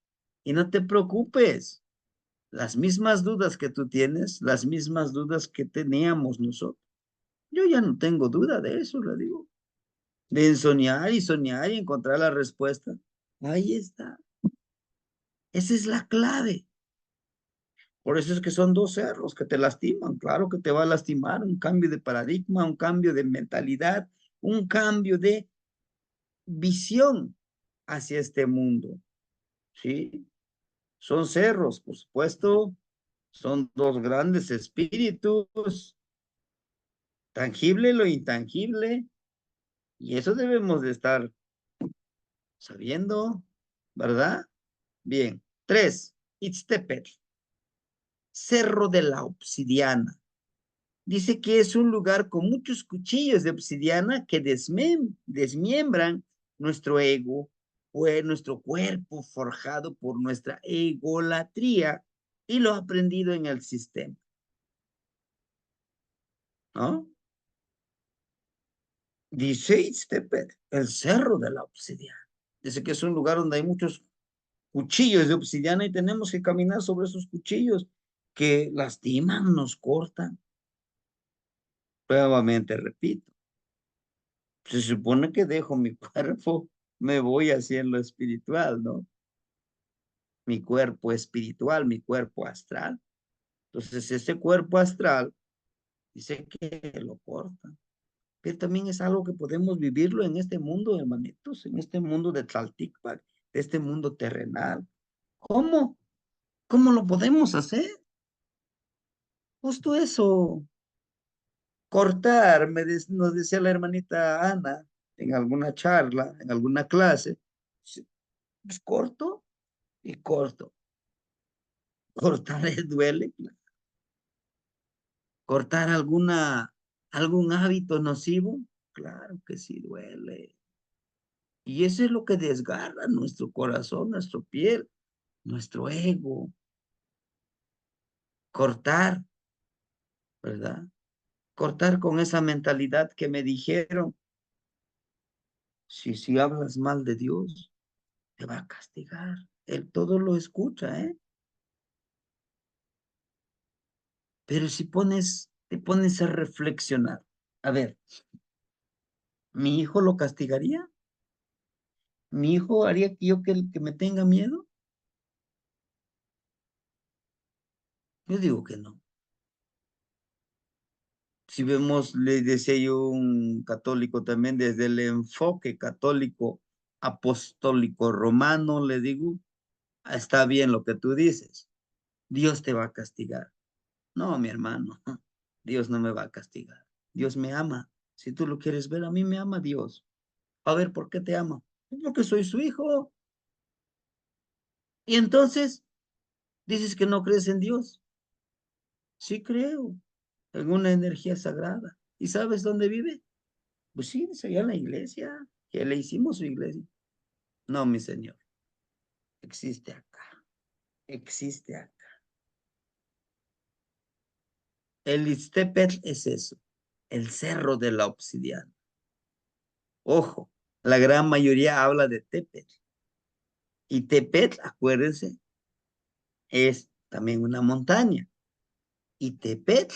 Y no te preocupes, las mismas dudas que tú tienes, las mismas dudas que teníamos nosotros. Yo ya no tengo duda de eso, le digo. De soñar y encontrar la respuesta. Ahí está. Esa es la clave. Por eso es que son dos cerros que te lastiman. Claro que te va a lastimar un cambio de paradigma, un cambio de mentalidad, un cambio de visión hacia este mundo. ¿Sí? Son cerros, por supuesto. Son dos grandes espíritus, tangible lo intangible. Y eso debemos de estar sabiendo, ¿verdad? Bien. Tres, Ixtepetl, Cerro de la Obsidiana. Dice que es un lugar con muchos cuchillos de obsidiana que desmiembran nuestro ego, pues nuestro cuerpo forjado por nuestra egolatría y lo aprendido en el sistema, ¿no? Dice Ixtepetl, el Cerro de la Obsidiana. Dice que es un lugar donde hay muchos cuchillos de obsidiana y tenemos que caminar sobre esos cuchillos que lastiman, nos cortan. Nuevamente repito, se supone que dejo mi cuerpo, me voy hacia lo espiritual, ¿no? Mi cuerpo espiritual, mi cuerpo astral. Entonces, ese cuerpo astral dice que lo corta, pero también es algo que podemos vivirlo en este mundo, hermanitos, en este mundo de Tlalticpac, de este mundo terrenal. ¿Cómo? ¿Cómo lo podemos hacer? Justo eso, cortar, nos decía la hermanita Ana en alguna charla, en alguna clase, pues corto y corto. Cortar duele, cortar algún hábito nocivo, claro que sí duele. Y eso es lo que desgarra nuestro corazón, nuestra piel, nuestro ego. Cortar, ¿verdad? Cortar con esa mentalidad que me dijeron, si hablas mal de Dios, te va a castigar. Él todo lo escucha, ¿eh? Pero si te pones a reflexionar, a ver, ¿mi hijo lo castigaría? ¿Mi hijo haría que que me tenga miedo? Yo digo que no. Si vemos, le decía yo un católico también, desde el enfoque católico apostólico romano, le digo, está bien lo que tú dices, Dios te va a castigar. No, mi hermano, Dios no me va a castigar. Dios me ama. Si tú lo quieres ver, a mí me ama Dios. A ver, ¿por qué te ama? Porque soy su hijo. Y entonces dices que no crees en Dios. Sí creo en una energía sagrada. ¿Y sabes dónde vive? Pues sí, es allá en la iglesia, que le hicimos su iglesia. No, mi señor, existe acá, existe acá. El Ixtepetl es eso, el cerro de la obsidiana. Ojo, la gran mayoría habla de Tepetl. Y Tepetl, acuérdense, es también una montaña. Y Tepetl,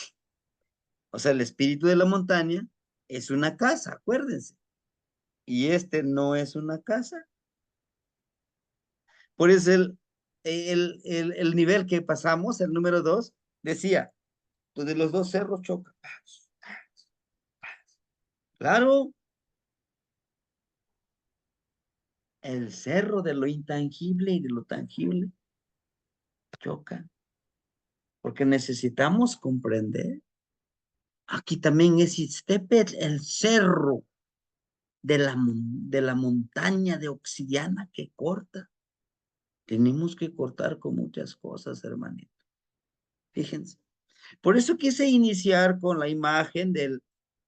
o sea, el espíritu de la montaña, es una casa, acuérdense. Y este no es una casa. Por eso el nivel que pasamos, el número 2, decía, pues de los dos cerros choca. Claro, el cerro de lo intangible y de lo tangible choca, porque necesitamos comprender. Aquí también es Ixtepetl, el cerro de la montaña de obsidiana que corta. Tenemos que cortar con muchas cosas, hermanito. Fíjense. Por eso quise iniciar con la imagen del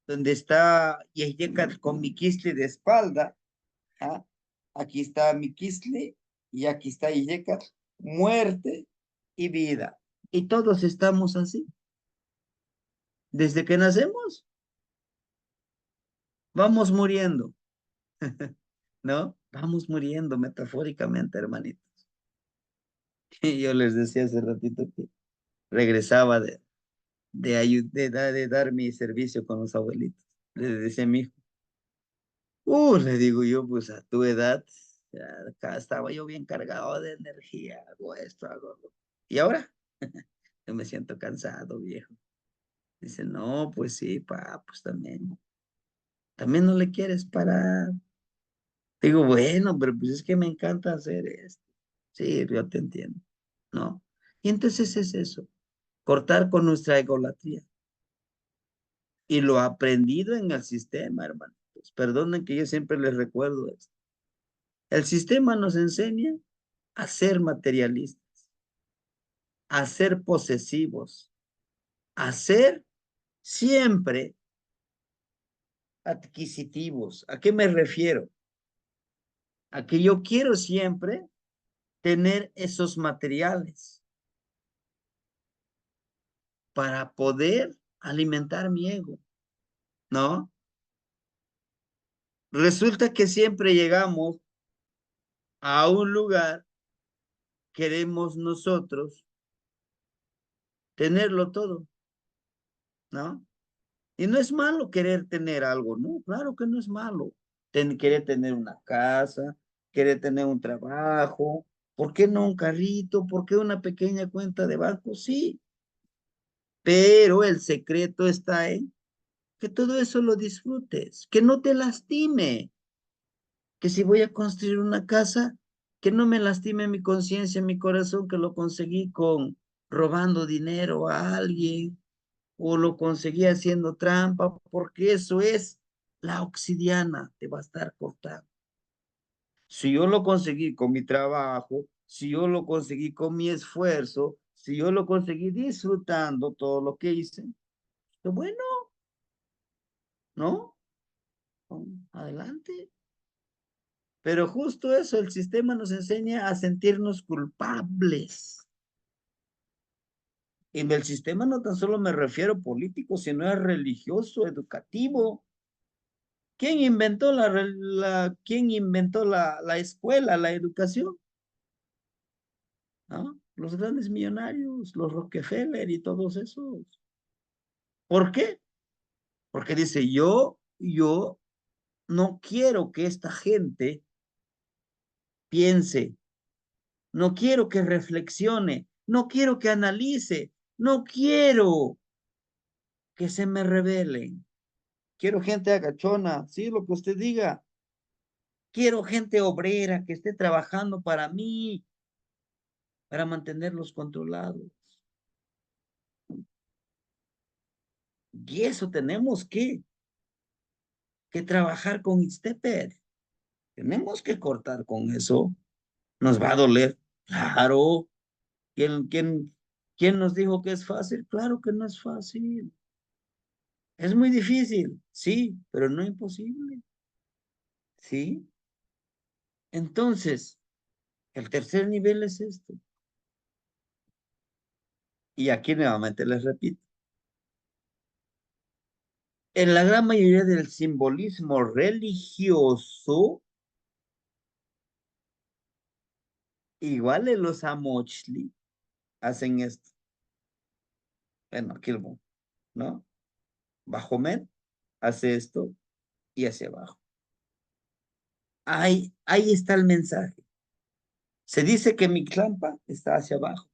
donde está Yeyekat con Miquisle de espalda. ¿Ah? Aquí está Miquisle y aquí está Yeyekat, muerte y vida. Y todos estamos así. Desde que nacemos, vamos muriendo, ¿no? Vamos muriendo metafóricamente, hermanitos. Y yo les decía hace ratito que regresaba de dar mi servicio con los abuelitos. Le decía a mi hijo, le digo yo, pues a tu edad, ya acá estaba yo bien cargado de energía, hago esto, hago lo. Y ahora, yo me siento cansado, viejo. Dice, no, pues sí, pa, pues también no le quieres parar. Digo, bueno, pero pues es que me encanta hacer esto. Sí, yo te entiendo, ¿no? Y entonces es eso, cortar con nuestra egolatría. Y lo aprendido en el sistema, hermanos. Perdonen que yo siempre les recuerdo esto. El sistema nos enseña a ser materialistas, a ser posesivos, a ser siempre adquisitivos. ¿A qué me refiero? A que yo quiero siempre tener esos materiales para poder alimentar mi ego, ¿no? Resulta que siempre llegamos a un lugar, queremos nosotros tenerlo todo, ¿no? Y no es malo querer tener algo, ¿no? Claro que no es malo. Querer tener una casa, querer tener un trabajo, ¿por qué no un carrito? ¿Por qué una pequeña cuenta de banco? Sí, pero el secreto está en que todo eso lo disfrutes, que no te lastime, que si voy a construir una casa, que no me lastime mi conciencia, mi corazón, que lo conseguí con robando dinero a alguien o lo conseguí haciendo trampa, porque eso es la obsidiana, te va a estar cortando. Si yo lo conseguí con mi trabajo, si yo lo conseguí con mi esfuerzo, si yo lo conseguí disfrutando todo lo que hice, pues bueno, ¿no? Adelante. Pero justo eso, el sistema nos enseña a sentirnos culpables. Y en el sistema no tan solo me refiero político, sino es religioso, educativo. ¿Quién inventó quién inventó la escuela, la educación? ¿No? Los grandes millonarios, los Rockefeller y todos esos. ¿Por qué? Porque dice, yo no quiero que esta gente piense, no quiero que reflexione, no quiero que analice, no quiero que se me rebelen. Quiero gente agachona, sí, lo que usted diga. Quiero gente obrera que esté trabajando para mí, para mantenerlos controlados. Y eso tenemos que que trabajar con Ixtepec. Tenemos que cortar con eso. Nos va a doler. Claro. ¿Quién nos dijo que es fácil? Claro que no es fácil. Es muy difícil, sí, pero no imposible, ¿sí? Entonces, el tercer nivel es esto. Y aquí nuevamente les repito. En la gran mayoría del simbolismo religioso, igual en los amochli hacen esto. Bueno, aquí ¿no? Bajomet hace esto y hacia abajo. Ahí está el mensaje. Se dice que mi clampa está hacia abajo.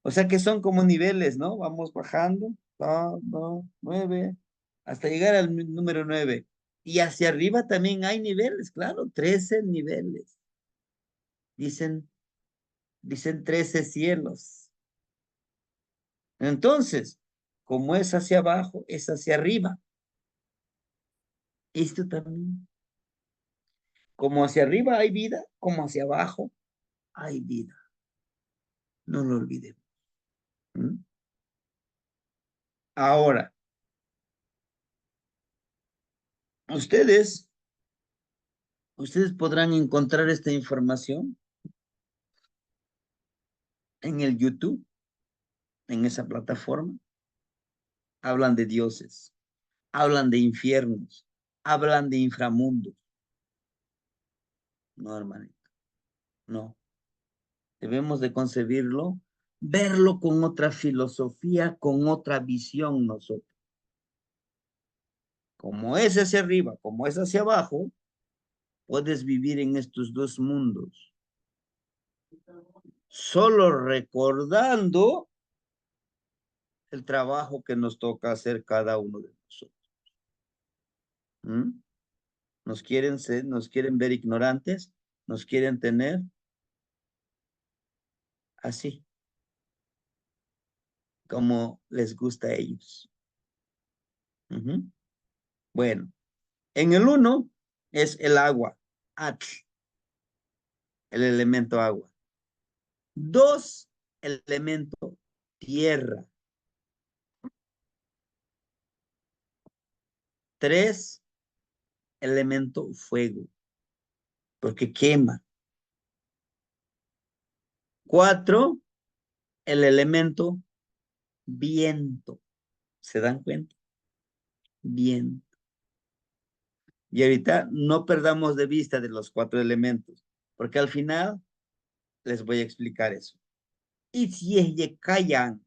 O sea que son como niveles, ¿no? Vamos bajando, no, 9, hasta llegar al número 9. Y hacia arriba también hay niveles, claro, 13 niveles. Dicen, dicen 13 cielos. Entonces, como es hacia abajo, es hacia arriba. Esto también. Como hacia arriba hay vida, como hacia abajo hay vida. No lo olvidemos. ¿Mm? Ahora, ustedes, ustedes podrán encontrar esta información en el YouTube, en esa plataforma. Hablan de dioses, hablan de infiernos, hablan de inframundos. No, hermanito, no. Debemos de concebirlo, verlo con otra filosofía, con otra visión nosotros. Como es hacia arriba, como es hacia abajo, puedes vivir en estos dos mundos. Solo recordando el trabajo que nos toca hacer cada uno de nosotros. ¿Mm? Nos quieren ver ignorantes, nos quieren tener así, como les gusta a ellos. Ujú. Bueno, en el uno es el agua, Atl, el elemento agua. Dos, el elemento tierra. Tres, elemento fuego, porque quema. Cuatro, el elemento viento. ¿Se dan cuenta? Viento. Y ahorita no perdamos de vista de los cuatro elementos, porque al final les voy a explicar eso. Itzyehyekayan,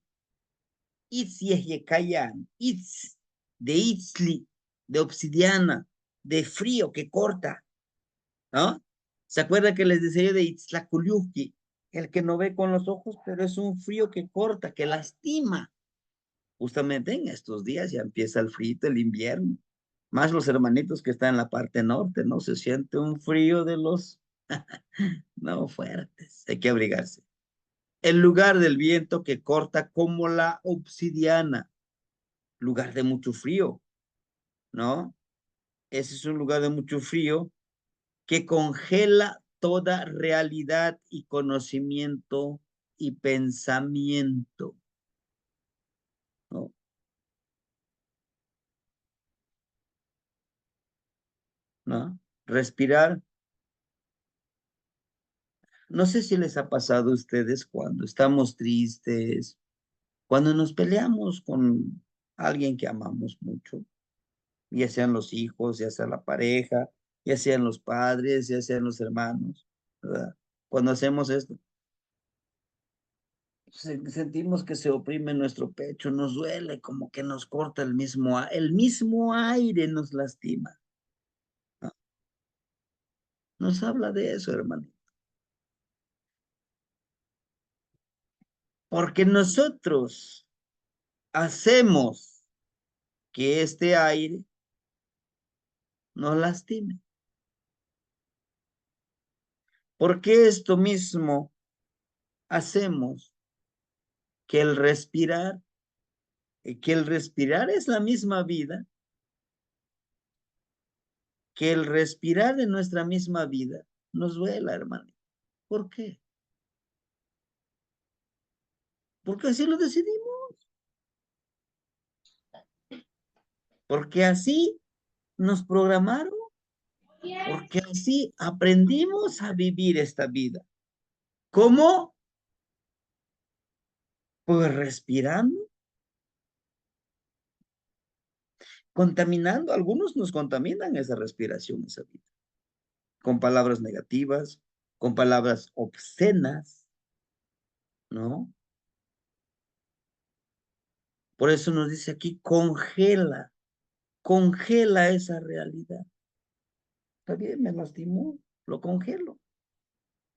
Itzyehyekayan, Itz, de Itzli, de obsidiana, de frío que corta, ¿no? ¿Se acuerda que les decía yo de Itzlacuyuki? El que no ve con los ojos, pero es un frío que corta, que lastima. Justamente en estos días ya empieza el frío, el invierno. Más los hermanitos que están en la parte norte, ¿no? Se siente un frío de los, no, fuertes. Hay que abrigarse. El lugar del viento que corta como la obsidiana. Lugar de mucho frío, ¿no? Ese es un lugar de mucho frío que congela toda realidad y conocimiento y pensamiento, ¿no? ¿No? Respirar. No sé si les ha pasado a ustedes cuando estamos tristes, cuando nos peleamos con alguien que amamos mucho, ya sean los hijos, ya sea la pareja, ya sean los padres, ya sean los hermanos, ¿verdad? Cuando hacemos esto, sentimos que se oprime nuestro pecho, nos duele, como que nos corta el mismo aire nos lastima, ¿no? Nos habla de eso, hermano. Porque nosotros hacemos que este aire nos lastime. Porque esto mismo hacemos que que el respirar es la misma vida, que el respirar de nuestra misma vida nos duela, hermano. ¿Por qué? Porque así lo decidimos. Porque así nos programaron. Porque así aprendimos a vivir esta vida. ¿Cómo? Pues respirando, contaminando. Algunos nos contaminan esa respiración, esa vida. Con palabras negativas, con palabras obscenas, ¿no? Por eso nos dice aquí, congela esa realidad. Está bien, me lastimó, lo congelo.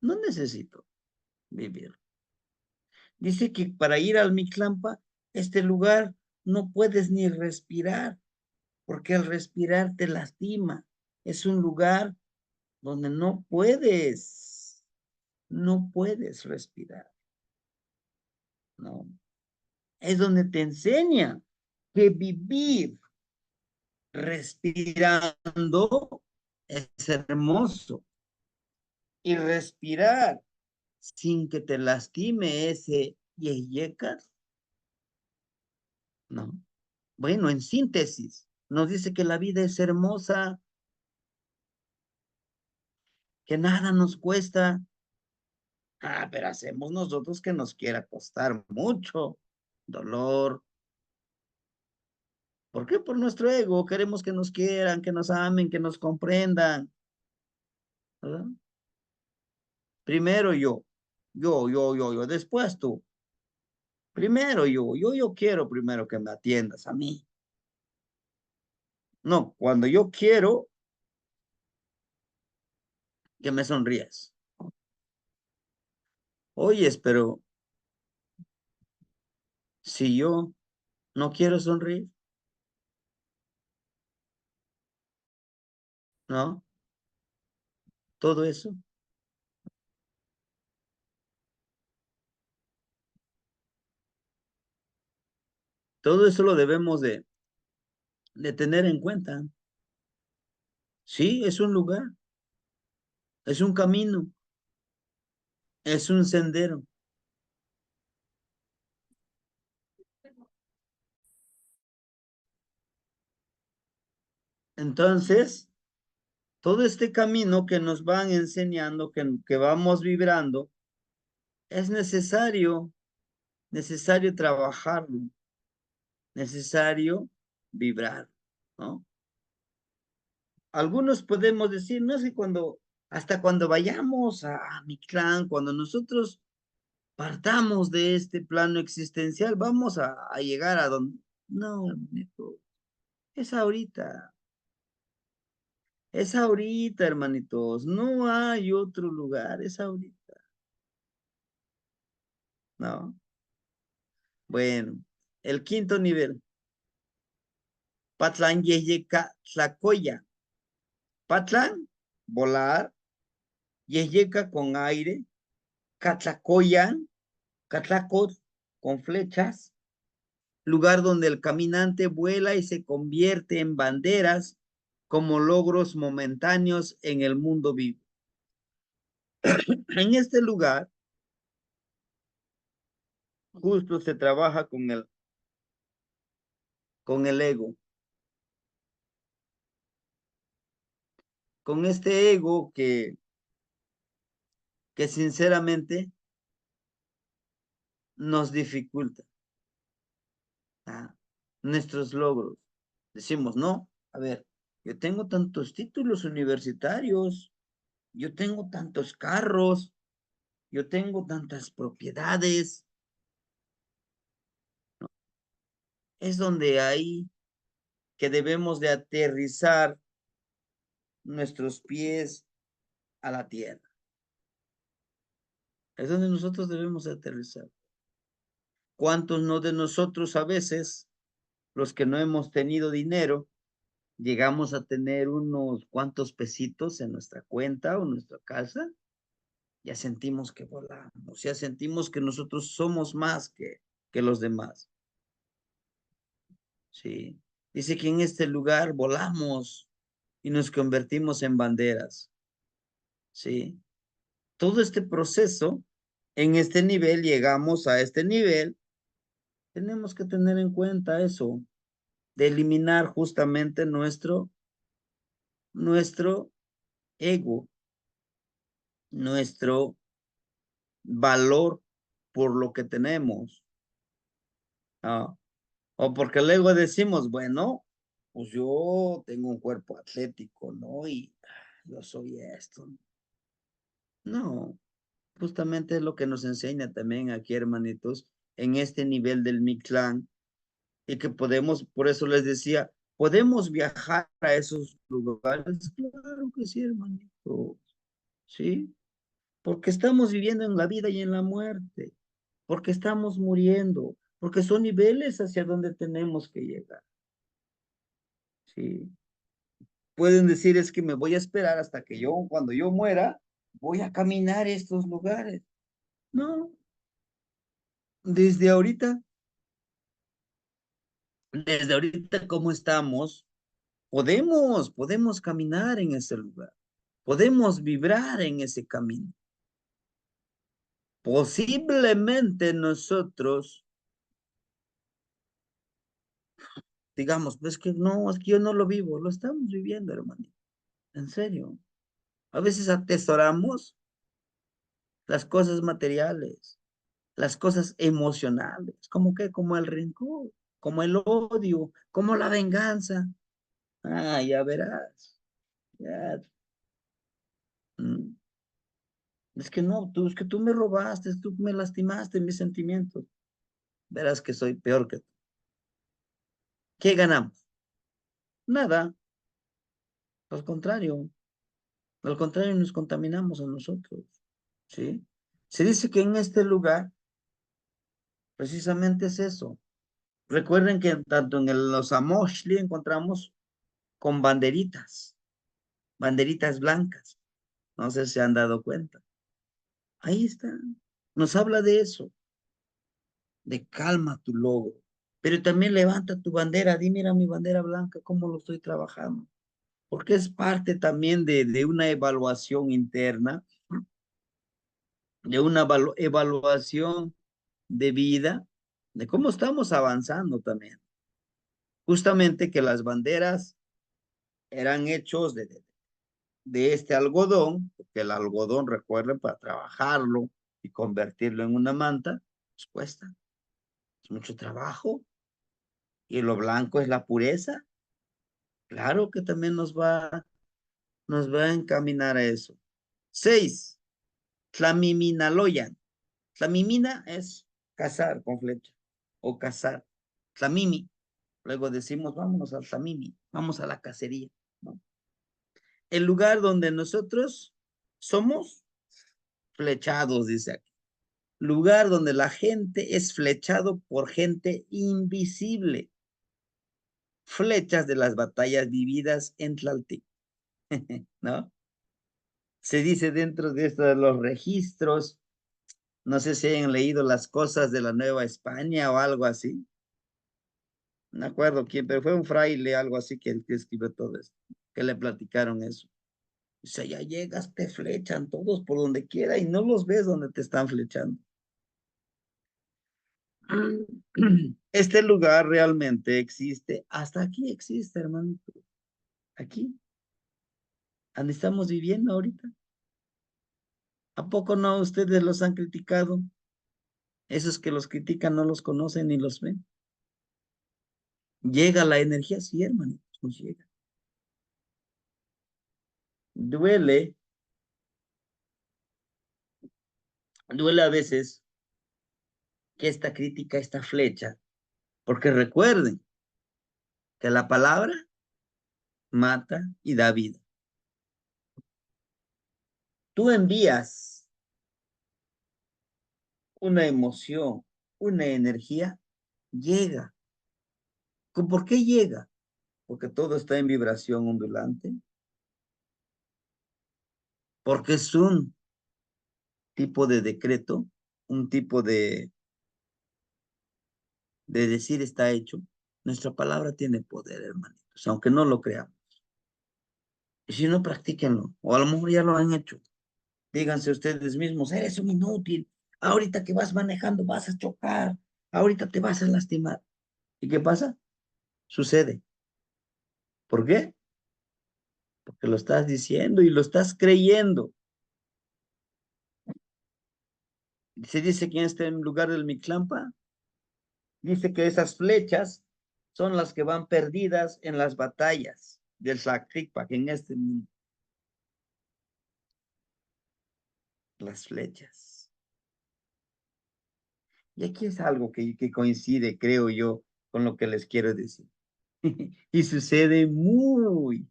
No necesito vivir. Dice que para ir al Mictlampa, este lugar no puedes ni respirar, porque al respirar te lastima. Es un lugar donde no puedes respirar, ¿no? Es donde te enseña que vivir respirando es hermoso y respirar sin que te lastime ese yeyecas, ¿no? Bueno, en síntesis, nos dice que la vida es hermosa, que nada nos cuesta. Ah, pero hacemos nosotros que nos quiera costar mucho dolor. ¿Por qué? Por nuestro ego. Queremos que nos quieran, que nos amen, que nos comprendan, ¿verdad? Primero yo, después tú. Primero yo quiero primero que me atiendas a mí. No, cuando yo quiero que me sonríes. Oyes, pero si yo no quiero sonreír, ¿no? Todo eso, todo eso lo debemos de tener en cuenta. Sí, es un lugar, es un camino, es un sendero. Entonces, todo este camino que nos van enseñando, que vamos vibrando, es necesario trabajarlo, necesario vibrar, ¿no? Algunos podemos decir, no sé, hasta cuando vayamos a mi clan, cuando nosotros partamos de este plano existencial, vamos a llegar a donde... No, hermanito, es ahorita, es ahorita, hermanitos, no hay otro lugar, es ahorita, ¿no? Bueno, el quinto nivel, Patlan Yeyeca Tlacoya. Patlan, volar, Yeyeca con aire, Catlacoyan, Catlacot con flechas, lugar donde el caminante vuela y se convierte en banderas como logros momentáneos en el mundo vivo. En este lugar, justo se trabaja con el ego, con este ego que sinceramente nos dificulta, ¿ah? Nuestros logros. Decimos, no, a ver, yo tengo tantos títulos universitarios, yo tengo tantos carros, yo tengo tantas propiedades. Es donde hay que debemos de aterrizar nuestros pies a la tierra. Es donde nosotros debemos de aterrizar. ¿Cuántos no de nosotros a veces, los que no hemos tenido dinero, llegamos a tener unos cuantos pesitos en nuestra cuenta o en nuestra casa? Ya sentimos que volamos, ya sentimos que nosotros somos más que los demás. Sí. Dice que en este lugar volamos y nos convertimos en banderas, ¿sí? Todo este proceso, en este nivel, llegamos a este nivel, tenemos que tener en cuenta eso, de eliminar justamente nuestro ego, nuestro valor por lo que tenemos. ¿No? O porque luego decimos, bueno, pues yo tengo un cuerpo atlético, ¿no? Y yo soy esto. No, justamente es lo que nos enseña también aquí, hermanitos, en este nivel del Mictlán, y que podemos, por eso les decía, ¿podemos viajar a esos lugares? Claro que sí, hermanito, ¿sí? Porque estamos viviendo en la vida y en la muerte, porque estamos muriendo, porque son niveles hacia donde tenemos que llegar, ¿sí? Pueden decir es que me voy a esperar hasta que yo, cuando yo muera, voy a caminar estos lugares. No, desde ahorita, desde ahorita cómo estamos, podemos caminar en ese lugar, podemos vibrar en ese camino. Posiblemente nosotros digamos, pues que no, es que yo no lo vivo, lo estamos viviendo, hermano. En serio. A veces atesoramos las cosas materiales, las cosas emocionales, como que, como el rencor, como el odio, como la venganza. Ah, ya verás. Ya, mm, es que no, tú, es que tú me robaste, tú me lastimaste mis sentimientos. Verás que soy peor que tú. ¿Qué ganamos? Nada. Al contrario, nos contaminamos a nosotros. ¿Sí? Se dice que en este lugar precisamente es eso. Recuerden que tanto en los Amoshli encontramos con banderitas blancas. No sé si se han dado cuenta. Ahí está. Nos habla de eso, de calma tu logro. Pero también levanta tu bandera, di, mira mi bandera blanca, cómo lo estoy trabajando. Porque es parte también de una evaluación interna, de una evaluación de vida, de cómo estamos avanzando también. Justamente que las banderas eran hechos de este algodón, porque el algodón, recuerden, para trabajarlo y convertirlo en una manta, pues cuesta, es mucho trabajo. Y lo blanco es la pureza. Claro que también nos va a encaminar a eso. 6, Tlamiminaloyan. Tlamimina es cazar con flecha o cazar. Tlamimi. Luego decimos, vámonos al Tlamimi, vamos a la cacería, ¿no? El lugar donde nosotros somos flechados, dice aquí. Lugar donde la gente es flechado por gente invisible. Flechas de las batallas vividas en Tlaltic, ¿no? Se dice dentro de esto de los registros, no sé si hayan leído las cosas de la Nueva España o algo así. No me acuerdo quién, pero fue un fraile, algo así, que el que escribió todo esto, que le platicaron eso. O sea, ya llegas, te flechan todos por donde quiera y no los ves donde te están flechando. Este lugar realmente existe, hasta aquí existe, hermanito. Aquí, donde estamos viviendo ahorita. ¿A poco no ustedes los han criticado? Esos que los critican no los conocen ni los ven. Llega la energía, sí, hermanito, nos llega. Duele, duele a veces que esta crítica, esta flecha, porque recuerden que la palabra mata y da vida. Tú envías una emoción, una energía, llega. ¿Por qué llega? Porque todo está en vibración ondulante, porque es un tipo de decreto, un tipo de decir está hecho. Nuestra palabra tiene poder, hermanitos, aunque no lo creamos. Y si no, practíquenlo. O a lo mejor ya lo han hecho. Díganse ustedes mismos, eres un inútil. Ahorita que vas manejando vas a chocar. Ahorita te vas a lastimar. ¿Y qué pasa? Sucede. ¿Por qué? Porque lo estás diciendo y lo estás creyendo. Se dice que en este lugar del Mictlampa, dice que esas flechas son las que van perdidas en las batallas del Tlacticpac en este mundo. Las flechas. Y aquí es algo que coincide, creo yo, con lo que les quiero decir. Y sucede muy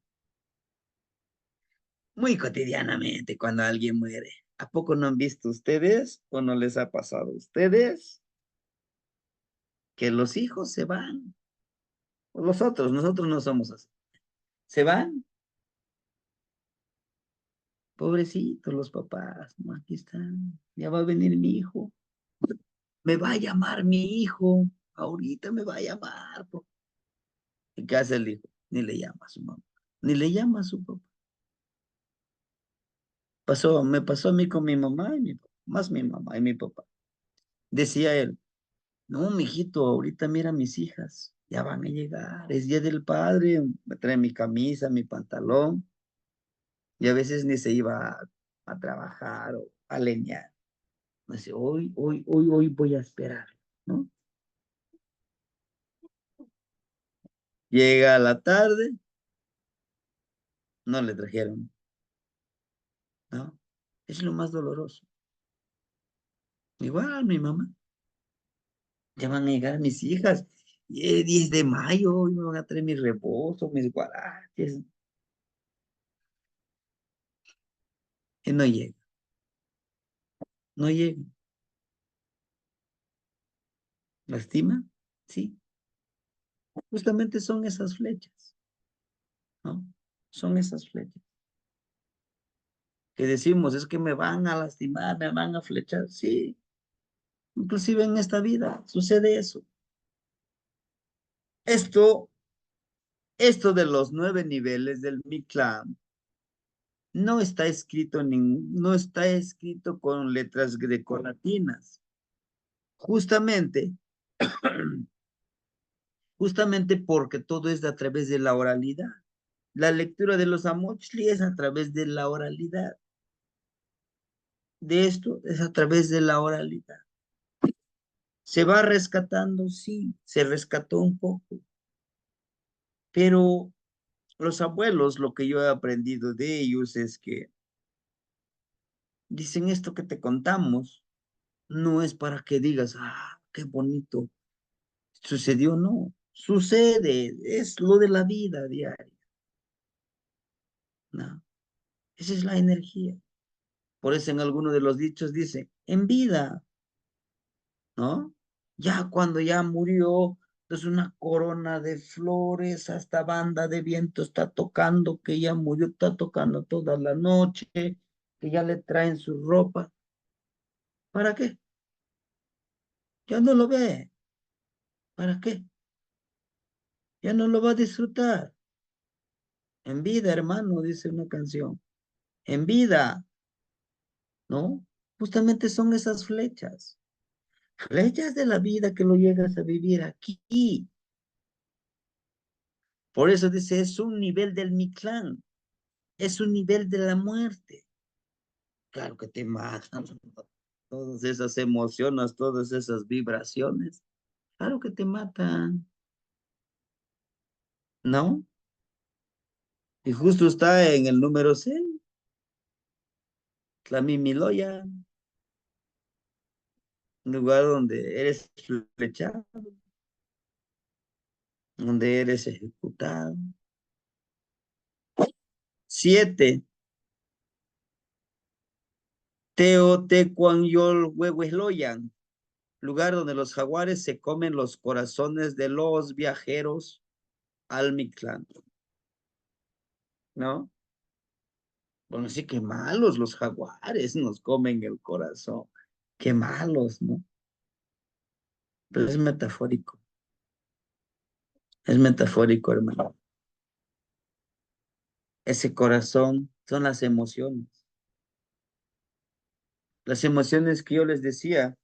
cotidianamente cuando alguien muere. ¿A poco no han visto ustedes o no les ha pasado a ustedes que los hijos se van? O los otros, nosotros no somos así. Se van, pobrecitos los papás, no, aquí están, ya va a venir mi hijo, me va a llamar mi hijo, ahorita me va a llamar. ¿Y qué hace el hijo? Ni le llama a su mamá, ni le llama a su papá. Me pasó a mí con mi mamá y mi papá, más mi mamá y mi papá. Decía él, no, mijito, ahorita mira a mis hijas, ya van a llegar, es día del padre, me trae mi camisa, mi pantalón, y a veces ni se iba a trabajar o a leñar. Me dice, hoy voy a esperar, ¿no? Llega la tarde, no le trajeron, ¿no? Es lo más doloroso. Igual mi mamá, ya van a llegar mis hijas, y es 10 de mayo, y me van a traer mis rebozos, mis guaraches, y no llega, no llega. ¿Lastima? Sí, justamente son esas flechas, ¿no? Son esas flechas que decimos, es que me van a lastimar, me van a flechar, sí, inclusive en esta vida sucede eso. Esto, esto de los 9 niveles del Mictlán no está escrito, no está escrito con letras grecolatinas. Justamente, justamente porque todo es a través de la oralidad. La lectura de los Amochli es a través de la oralidad. De esto es a través de la oralidad. ¿Se va rescatando? Sí, se rescató un poco, pero los abuelos, lo que yo he aprendido de ellos es que dicen esto que te contamos, no es para que digas, ah, qué bonito, sucedió, no, sucede, es lo de la vida diaria, ¿no? Esa es la energía. Por eso en alguno de los dichos dice, en vida, ¿no? Ya cuando ya murió, es una corona de flores, hasta banda de viento está tocando, que ya murió, está tocando toda la noche, que ya le traen su ropa. ¿Para qué? Ya no lo ve. ¿Para qué? Ya no lo va a disfrutar. En vida, hermano, dice una canción. En vida, ¿no? Justamente son esas flechas. Flechas de la vida que lo llegas a vivir aquí. Por eso dice, es un nivel del Mictlán. Es un nivel de la muerte. Claro que te matan. Todas esas emociones, todas esas vibraciones. Claro que te matan, ¿no? Y justo está en el número 6, la Mimiloya, un lugar donde eres flechado, donde eres ejecutado. 7, Teotecuanyol Huehuesloyan, lugar donde los jaguares se comen los corazones de los viajeros al Mictlán, ¿no? Bueno, sí, qué malos los jaguares nos comen el corazón. Qué malos, ¿no? Pero es metafórico, hermano. Ese corazón son las emociones. Las emociones que yo les decía,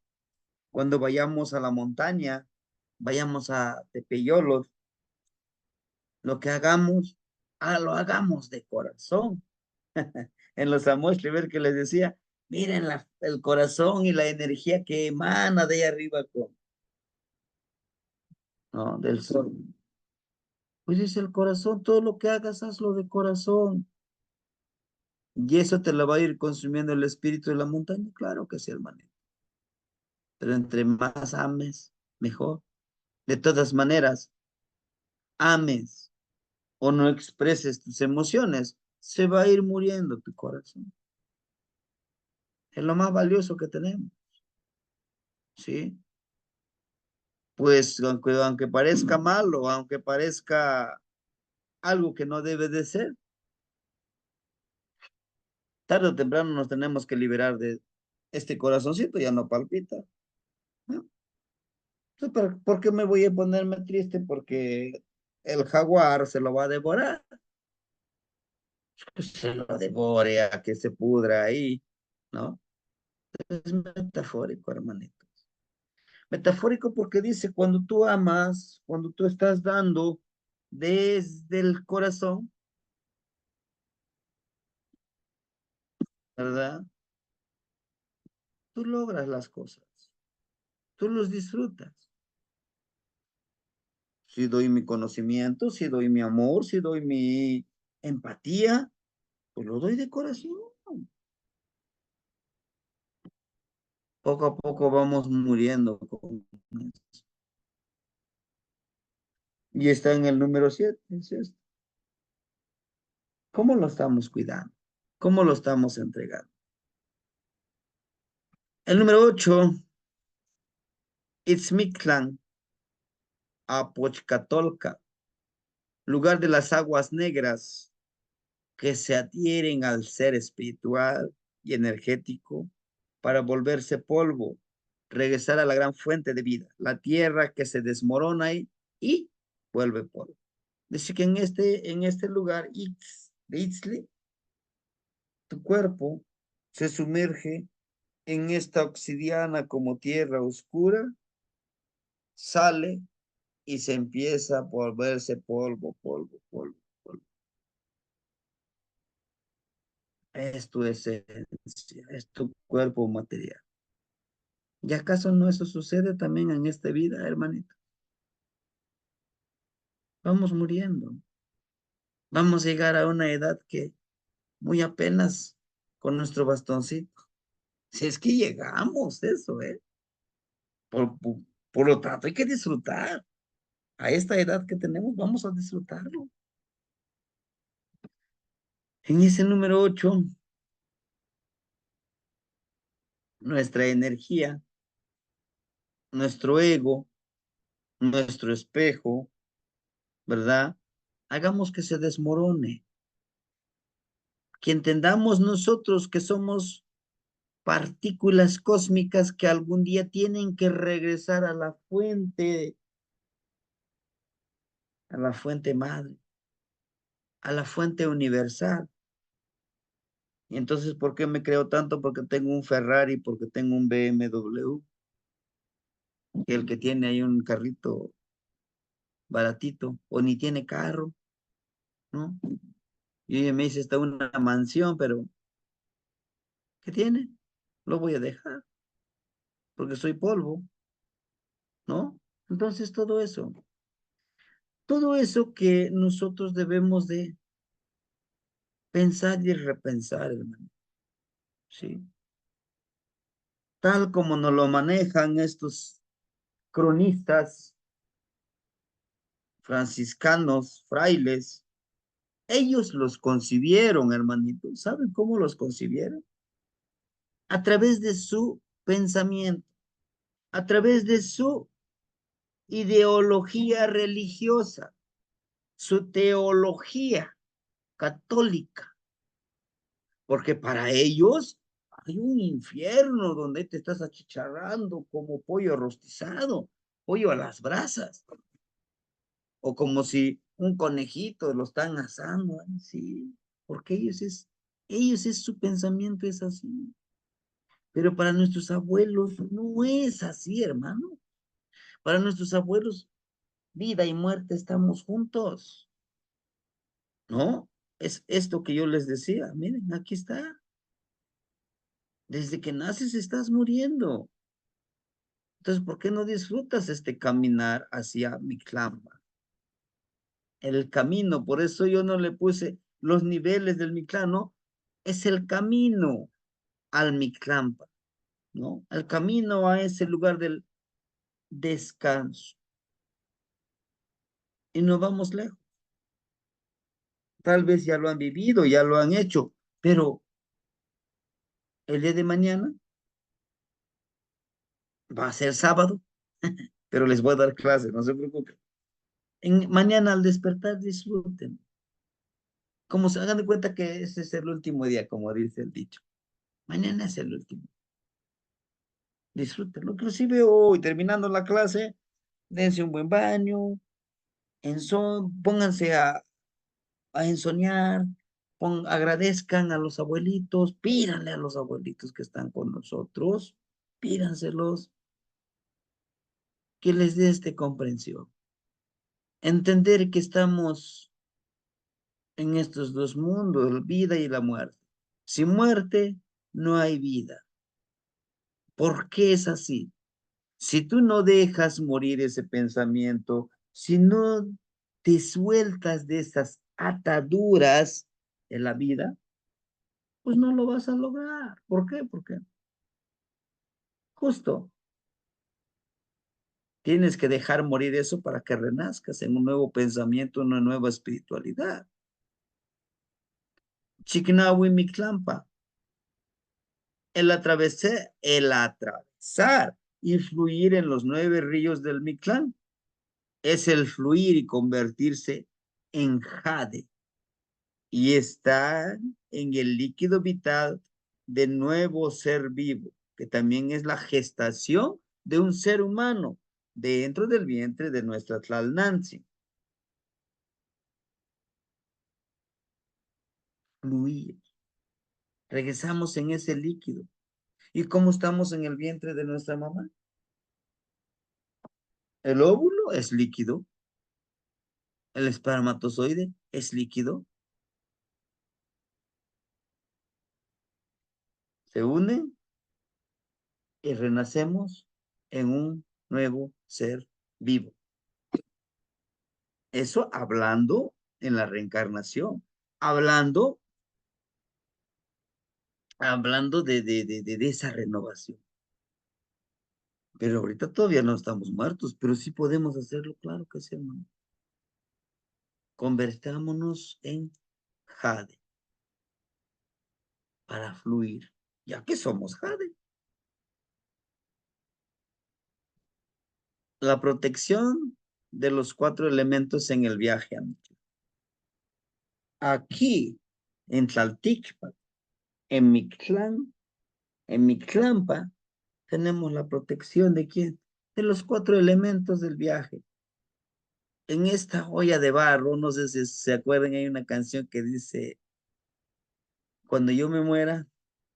cuando vayamos a la montaña, vayamos a Tepeyolos, lo que hagamos, lo hagamos de corazón. En los Amos ver que les decía, miren el corazón y la energía que emana de ahí arriba ¿no? Del sol. Pues es el corazón, todo lo que hagas, hazlo de corazón. Y eso te lo va a ir consumiendo el espíritu de la montaña, claro que sí, hermanito. Pero entre más ames, mejor. De todas maneras, ames o no expreses tus emociones, se va a ir muriendo tu corazón. Es lo más valioso que tenemos, ¿sí? Pues aunque parezca malo, aunque parezca algo que no debe de ser, tarde o temprano nos tenemos que liberar de este corazoncito, ya no palpita, ¿no? Entonces, ¿por qué me voy a ponerme triste? Porque el jaguar se lo va a devorar. Que se lo devore, a que se pudra ahí, ¿no? Es metafórico, hermanito. Metafórico porque dice, cuando tú amas, cuando tú estás dando desde el corazón, ¿verdad? Tú logras las cosas, tú los disfrutas. Si doy mi conocimiento, si doy mi amor, si doy mi empatía, pues lo doy de corazón. Poco a poco vamos muriendo con eso. Y está en el número 7, es esto. ¿Cómo lo estamos cuidando? ¿Cómo lo estamos entregando? El número 8, Itzmictlán, Apochcatolca, lugar de las aguas negras que se adhieren al ser espiritual y energético para volverse polvo, regresar a la gran fuente de vida, la tierra que se desmorona y vuelve polvo. Dice que en este lugar, de Itzli, tu cuerpo se sumerge en esta obsidiana como tierra oscura, sale y se empieza a volverse polvo, polvo, polvo, polvo. Es tu esencia, es tu cuerpo material. ¿Y acaso no eso sucede también en esta vida, hermanito? Vamos muriendo. Vamos a llegar a una edad que muy apenas con nuestro bastoncito. Si es que llegamos, eso, ¿eh? Por, por, por lo tanto, hay que disfrutar. A esta edad que tenemos, vamos a disfrutarlo. En ese número 8, nuestra energía, nuestro ego, nuestro espejo, ¿verdad? Hagamos que se desmorone, que entendamos nosotros que somos partículas cósmicas que algún día tienen que regresar a la fuente madre, a la fuente universal. Y entonces, ¿por qué me creo tanto? Porque tengo un Ferrari, porque tengo un BMW, y el que tiene ahí un carrito baratito, o ni tiene carro, ¿no? Y ella me dice, está una mansión, pero ¿qué tiene? Lo voy a dejar, porque soy polvo, ¿no? Entonces, todo eso que nosotros debemos de pensar y repensar, hermano, ¿sí? Tal como nos lo manejan estos cronistas franciscanos, frailes, ellos los concibieron, hermanito. ¿Saben cómo los concibieron? A través de su pensamiento, a través de su ideología religiosa, su teología católica, porque para ellos hay un infierno donde te estás achicharrando como pollo rostizado, pollo a las brasas, o como si un conejito lo están asando, ¿eh? Sí. porque su pensamiento es así. Pero para nuestros abuelos no es así, hermano. Para nuestros abuelos, vida y muerte estamos juntos, ¿no? Es esto que yo les decía. Miren, aquí está. Desde que naces estás muriendo. Entonces, ¿por qué no disfrutas este caminar hacia Mictlamba? El camino, por eso yo no le puse los niveles del Mictlán, es el camino al Mictlampa, ¿no? El camino a ese lugar del descanso. Y no vamos lejos. Tal vez ya lo han vivido, ya lo han hecho, pero el día de mañana va a ser sábado, pero les voy a dar clase, no se preocupen. Mañana al despertar disfruten. Como se hagan de cuenta que ese es el último día, como dice el dicho. Mañana es el último. Disfrútenlo. Inclusive hoy, terminando la clase, dense un buen baño, pónganse a ensoñar, agradezcan a los abuelitos, pídanle a los abuelitos que están con nosotros, pídanselos, que les dé este comprensión. Entender que estamos en estos dos mundos, la vida y la muerte. Sin muerte no hay vida. ¿Por qué es así? Si tú no dejas morir ese pensamiento, si no te sueltas de esas ataduras de la vida, pues no lo vas a lograr. ¿Por qué? Porque justo tienes que dejar morir eso para que renazcas en un nuevo pensamiento, una nueva espiritualidad. Chiknawi Miklampa, el atravesar y fluir en los 9 ríos del Mictlán es el fluir y convertirse en jade y estar en el líquido vital de nuevo ser vivo, que también es la gestación de un ser humano dentro del vientre de nuestra Tlalnanzi. Fluir. Regresamos en ese líquido. ¿Y cómo estamos en el vientre de nuestra mamá? El óvulo es líquido, el espermatozoide es líquido, se unen y renacemos en un nuevo ser vivo. Eso hablando en la reencarnación, hablando, hablando de esa renovación. Pero ahorita todavía no estamos muertos, pero sí podemos hacerlo, claro que sí, hermano. Convertámonos en jade para fluir, ya que somos jade. La protección de los 4 elementos en el viaje. Aquí, en Tlalticpa, en Mictlán, en Mictlampa, tenemos la protección de quién? De los 4 elementos del viaje. En esta olla de barro, no sé si se acuerdan, hay una canción que dice, cuando yo me muera,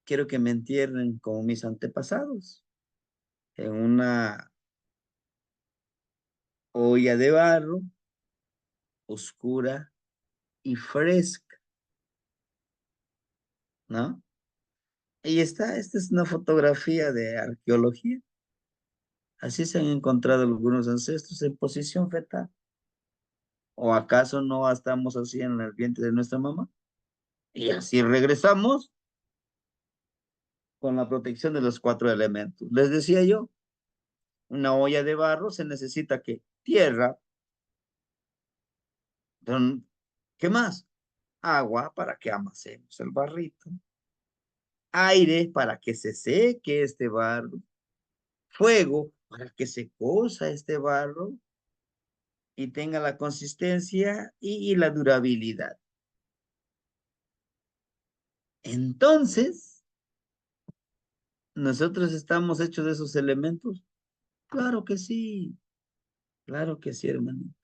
quiero que me entierren como mis antepasados, en una olla de barro, oscura y fresca, ¿no? Y esta es una fotografía de arqueología. Así se han encontrado algunos ancestros en posición fetal. ¿O acaso no estamos así en el vientre de nuestra mamá? Y así regresamos con la protección de los 4 elementos. Les decía yo, una olla de barro se necesita que tierra, ¿qué más? Agua para que amasemos el barrito, aire para que se seque este barro, fuego para que se cosa este barro y tenga la consistencia y la durabilidad. Entonces, ¿nosotros estamos hechos de esos elementos? Claro que sí, hermano.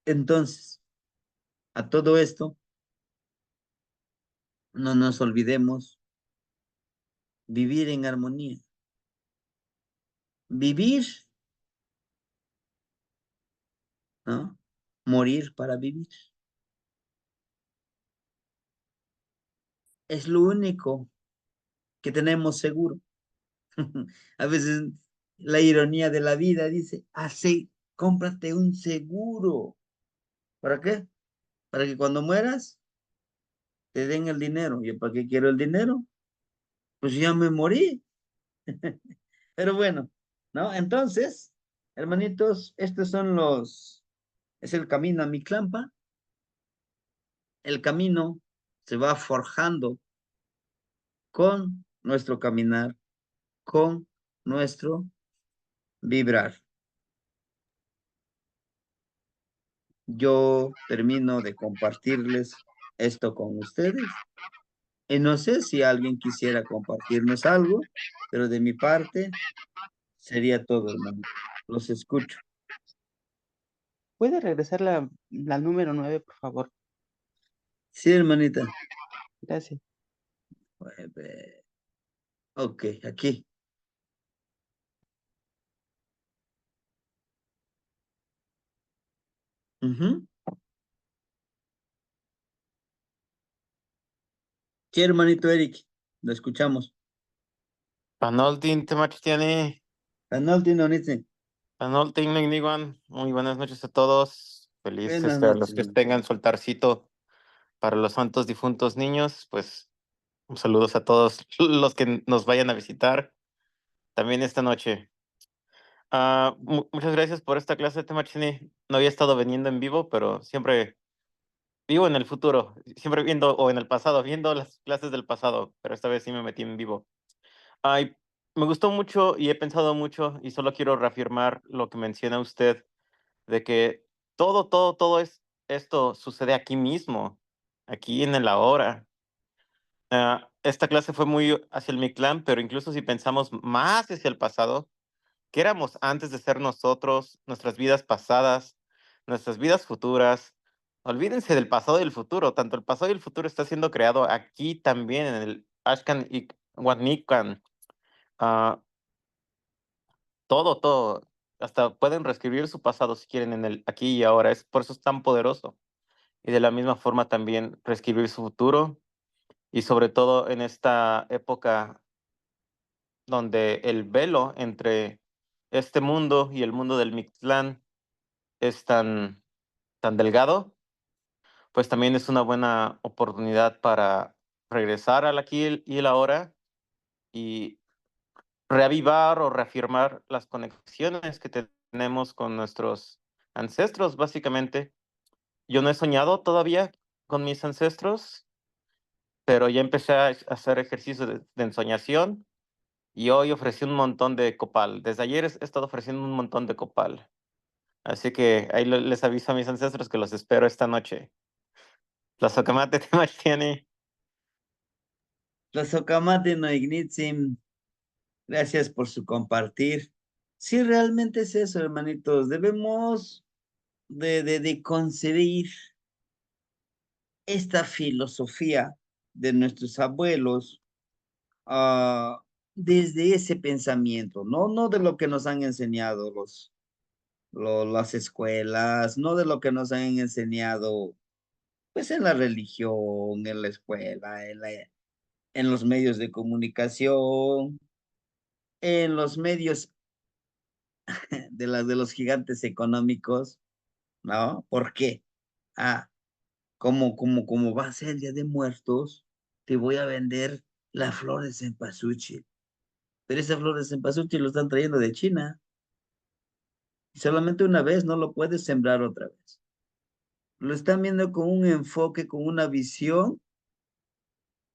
Entonces, A todo esto, no nos olvidemos vivir en armonía. Vivir, ¿no? Morir para vivir. Es lo único que tenemos seguro. A veces la ironía de la vida dice, así, cómprate un seguro. ¿Para qué? Para que cuando mueras te den el dinero. ¿Y para qué quiero el dinero? Pues ya me morí. Pero bueno, ¿no? Entonces, hermanitos, estos son es el camino a mi clampa. El camino se va forjando con nuestro caminar, con nuestro vibrar. Yo termino de compartirles esto con ustedes. Y no sé si alguien quisiera compartirnos algo, pero de mi parte sería todo, hermano. Los escucho. ¿Puede regresar la número 9, por favor? Sí, hermanita. Gracias. Ok, aquí. Ujú. Sí, hermanito Eric. Lo escuchamos. Panoltin Temachtiani, Analti no dice. Panoltin Nigniwan, muy buenas noches a todos. Feliz Buenas a los noches, que hermano. tengan su altarcito para los santos difuntos niños, pues saludos a todos los que nos vayan a visitar también esta noche. Muchas gracias por esta clase, Temachini. No había estado veniendo en vivo, pero siempre vivo en el futuro, siempre viendo, o en el pasado, viendo las clases del pasado, pero esta vez sí me metí en vivo. Ay, me gustó mucho y he pensado mucho y solo quiero reafirmar lo que menciona usted de que todo esto sucede aquí mismo, aquí en el ahora. Esta clase fue muy hacia el Mictlán, pero incluso si pensamos más hacia el pasado, ¿qué éramos antes de ser nosotros, nuestras vidas pasadas, nuestras vidas futuras? Olvídense del pasado y el futuro, tanto el pasado y el futuro está siendo creado aquí también en el Ashkan y Wanikan. Ah, todo, hasta pueden reescribir su pasado si quieren en el aquí y ahora, es por eso es tan poderoso. Y de la misma forma también reescribir su futuro y sobre todo en esta época donde el velo entre este mundo y el mundo del Mictlán es tan delgado, pues también es una buena oportunidad para regresar al aquí y el ahora y reavivar o reafirmar las conexiones que tenemos con nuestros ancestros, básicamente. Yo no he soñado todavía con mis ancestros, pero ya empecé a hacer ejercicio de ensoñación y hoy ofrecí un montón de copal. Desde ayer he estado ofreciendo un montón de copal. Así que ahí les aviso a mis ancestros que los espero esta noche. La socamate te tiene. Los Ocamate no ignitzim. Gracias por su compartir. Sí, realmente es eso, hermanitos. Debemos de concebir esta filosofía de nuestros abuelos desde ese pensamiento, ¿no? No de lo que nos han enseñado las escuelas, no de lo que nos han enseñado, pues en la religión, en la escuela, en los medios de comunicación, en los medios de los gigantes económicos, ¿no? ¿Por qué? Ah, como va a ser el Día de Muertos, te voy a vender las flores de cempasúchil. Pero esas flores de cempasúchil lo están trayendo de China. Y solamente una vez, no lo puedes sembrar otra vez. Lo están viendo con un enfoque, con una visión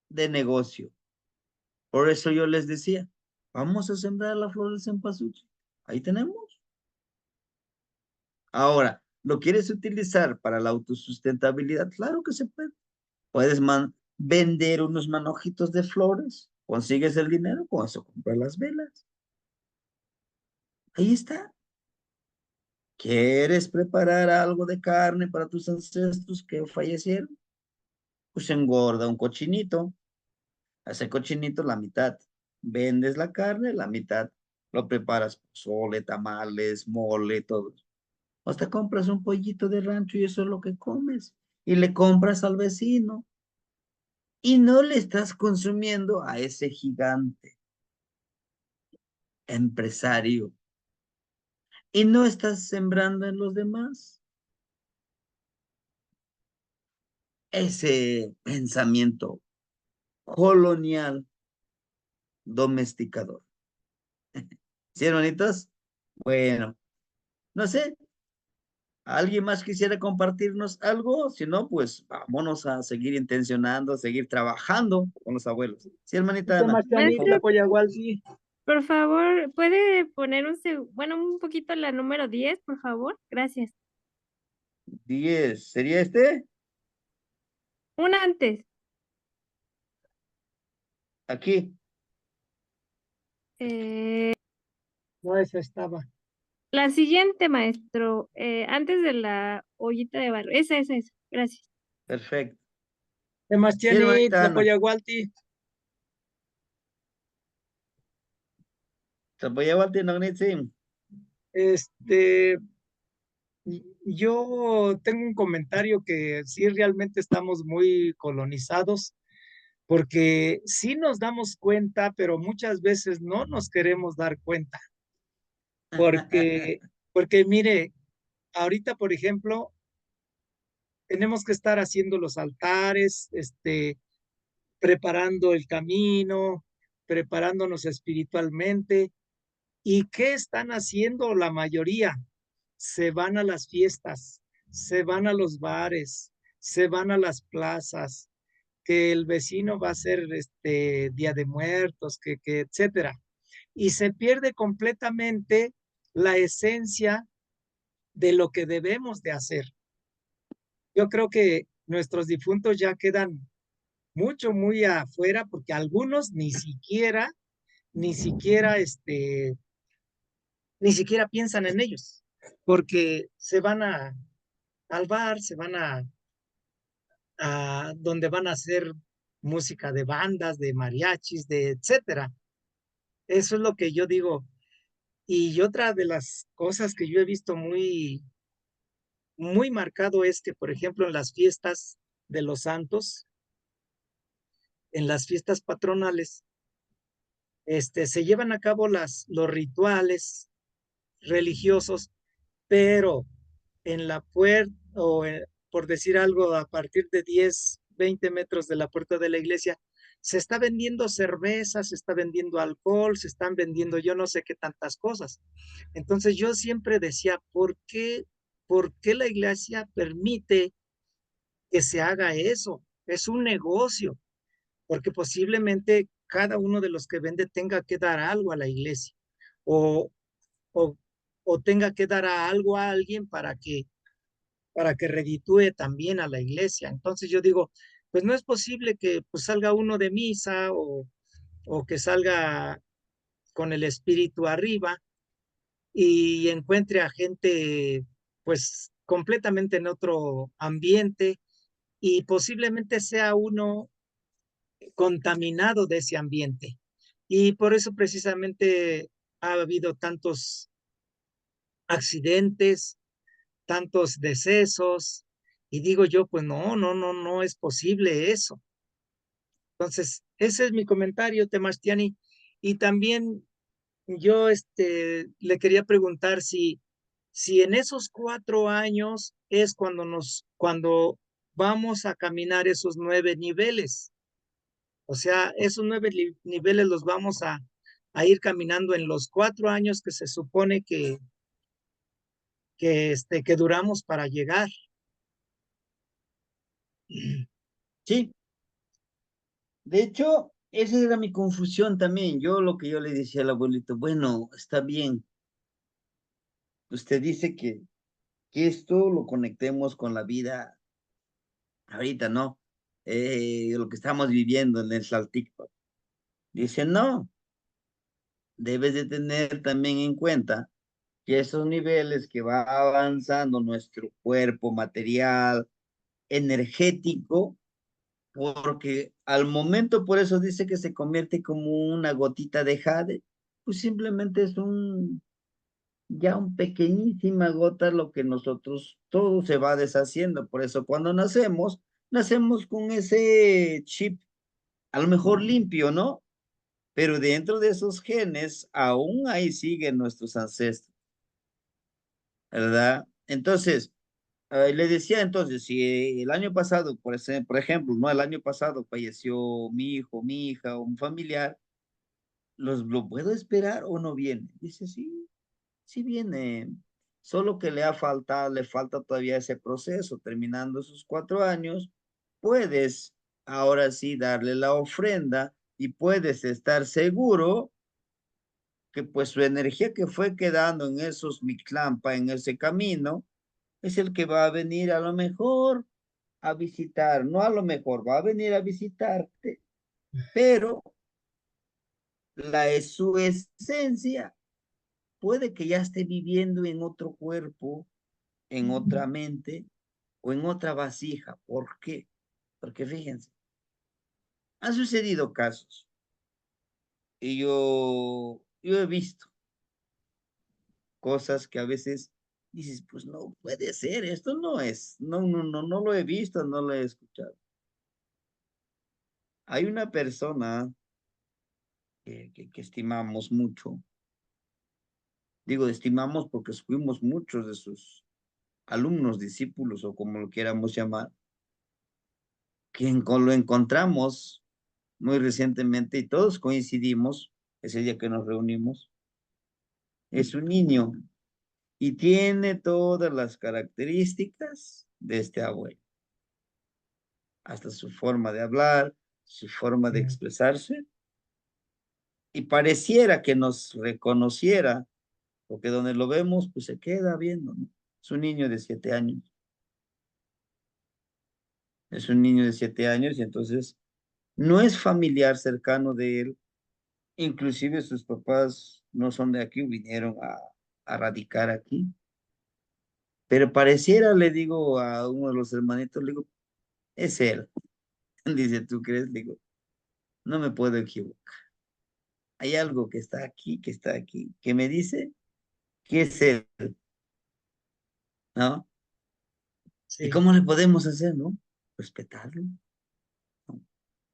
de negocio. Por eso yo les decía, vamos a sembrar las flores de cempasúchil. Ahí tenemos. Ahora, ¿lo quieres utilizar para la autosustentabilidad? Claro que se puede. Puedes vender unos manojitos de flores, consigues el dinero, con eso compras las velas. Ahí está. ¿Quieres preparar algo de carne para tus ancestros que fallecieron? Pues engorda un cochinito. Ese cochinito la mitad. Vendes la carne, la mitad. Lo preparas pozole, tamales, mole, todo. Hasta compras un pollito de rancho y eso es lo que comes. Y le compras al vecino. Y no le estás consumiendo a ese gigante empresario. Y no estás sembrando en los demás ese pensamiento colonial domesticador. ¿Sí, hermanitos? Bueno, no sé, ¿alguien más quisiera compartirnos algo? Si no, pues vámonos a seguir intencionando, a seguir trabajando con los abuelos. Sí, hermanita Ana. Sebastián, Maestro, la polla sí. por favor, ¿puede poner bueno, un poquito la número 10, por favor? Gracias. 10, ¿sería este? Un antes. Aquí. Eh, No, esa estaba. la siguiente, maestro, antes de la ollita de barro. Esa. Gracias. Perfecto. Sí, Sebastián, hermanita la Ana. polla ¿Se puede llevar sí? Este, yo tengo un comentario que sí realmente estamos muy colonizados, porque sí nos damos cuenta, pero muchas veces no nos queremos dar cuenta, porque, porque mire, ahorita, por ejemplo, tenemos que estar haciendo los altares, preparando el camino, preparándonos espiritualmente. ¿Y qué están haciendo la mayoría? Se van a las fiestas, se van a los bares, se van a las plazas, que el vecino va a hacer Día de Muertos, que etcétera. Y se pierde completamente la esencia de lo que debemos de hacer. Yo creo que nuestros difuntos ya quedan mucho, muy afuera, porque algunos ni siquiera, ni siquiera piensan en ellos, porque se van al bar, se van a donde van a hacer música de bandas, de mariachis, de etcétera. Eso es lo que yo digo. Y otra de las cosas que yo he visto muy marcado es que, por ejemplo, en las fiestas de los santos, en las fiestas patronales, se llevan a cabo los rituales religiosos, pero en la puerta, por decir algo, a partir de 10, 20 metros de la puerta de la iglesia, se está vendiendo cerveza, se está vendiendo alcohol, se están vendiendo yo no sé qué tantas cosas. Entonces yo siempre decía, por qué la iglesia permite que se haga eso? Es un negocio, porque posiblemente cada uno de los que vende tenga que dar algo a la iglesia o, o, o tenga que dar algo a alguien para que reditúe también a la iglesia. Entonces yo digo, pues no es posible que pues, salga uno de misa o que salga con el espíritu arriba y encuentre a gente pues completamente en otro ambiente y posiblemente sea uno contaminado de ese ambiente. Y por eso precisamente ha habido tantos accidentes, tantos decesos, y digo yo, pues no es posible eso. Entonces, ese es mi comentario, Temastiani. Y también yo le quería preguntar si en esos 4 años es cuando vamos a caminar esos 9 niveles. O sea, esos 9 niveles los vamos a ir caminando en los 4 años que se supone que duramos para llegar. Sí, de hecho, esa era mi confusión también. Yo lo que yo le decía al abuelito, bueno, está bien. Usted dice que esto lo conectemos con la vida ahorita, ¿no? Lo que estamos viviendo en el Salticto. Dice, no, debes de tener también en cuenta que esos niveles que va avanzando nuestro cuerpo material, energético, porque al momento por eso dice que se convierte como una gotita de jade, pues simplemente es ya un pequeñísima gota lo que nosotros, todo se va deshaciendo. Por eso cuando nacemos, nacemos con ese chip, a lo mejor limpio, ¿no? Pero dentro de esos genes, aún ahí siguen nuestros ancestros, ¿verdad? Entonces, le decía entonces, si el año pasado, por ejemplo, ¿no? El año pasado falleció mi hijo, mi hija o un familiar, ¿lo puedo esperar o no viene? Dice, sí, sí viene, solo que le falta todavía ese proceso, terminando esos 4 años, puedes ahora sí darle la ofrenda y puedes estar seguro que pues su energía que fue quedando en esos Mictlampa, en ese camino, es el que va a venir a lo mejor a visitar, no a lo mejor, va a venir a visitarte, pero su esencia puede que ya esté viviendo en otro cuerpo, en otra mente o en otra vasija. ¿Por qué? Porque fíjense, han sucedido casos y yo he visto cosas que a veces dices, pues no puede ser, esto no es, no lo he visto, no lo he escuchado. Hay una persona que estimamos mucho, digo estimamos porque fuimos muchos de sus alumnos, discípulos o como lo queramos llamar, lo encontramos muy recientemente y todos coincidimos ese día que nos reunimos. Es un niño y tiene todas las características de este abuelo, hasta su forma de hablar, su forma de expresarse, y pareciera que nos reconociera, porque donde lo vemos, pues se queda viendo, ¿no? Es un niño de 7 años, es un niño de 7 años y entonces no es familiar cercano de él, inclusive sus papás no son de aquí, vinieron a radicar aquí, pero pareciera, le digo a uno de los hermanitos, le digo, es él. Dice, ¿tú crees? Le digo, no me puedo equivocar. Hay algo que está aquí, que me dice que es él, ¿no? ¿Y Sí, cómo le podemos hacer, no? Respetarlo. No,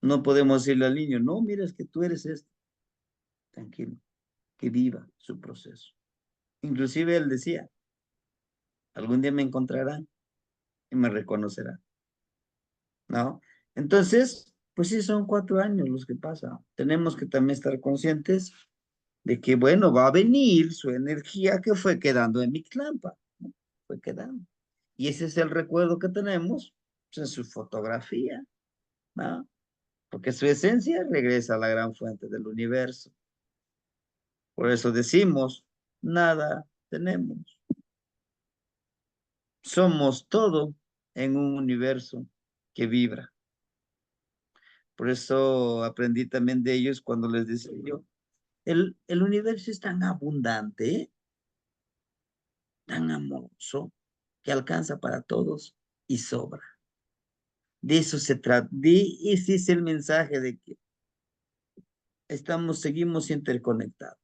no podemos decirle al niño, no, mira, es que tú eres esto. Tranquilo, que viva su proceso. Inclusive él decía, algún día me encontrarán y me reconocerán, ¿no? Entonces, pues sí, son 4 años los que pasan. Tenemos que también estar conscientes de que, bueno, va a venir su energía que fue quedando en Mictlampa, ¿no? Fue quedando. Y ese es el recuerdo que tenemos pues, en su fotografía, ¿no? Porque su esencia regresa a la gran fuente del universo. Por eso decimos, nada tenemos. Somos todo en un universo que vibra. Por eso aprendí también de ellos cuando les decía yo, el universo es tan abundante, tan amoroso, que alcanza para todos y sobra. De eso se trata. Ese es el mensaje de que seguimos interconectados.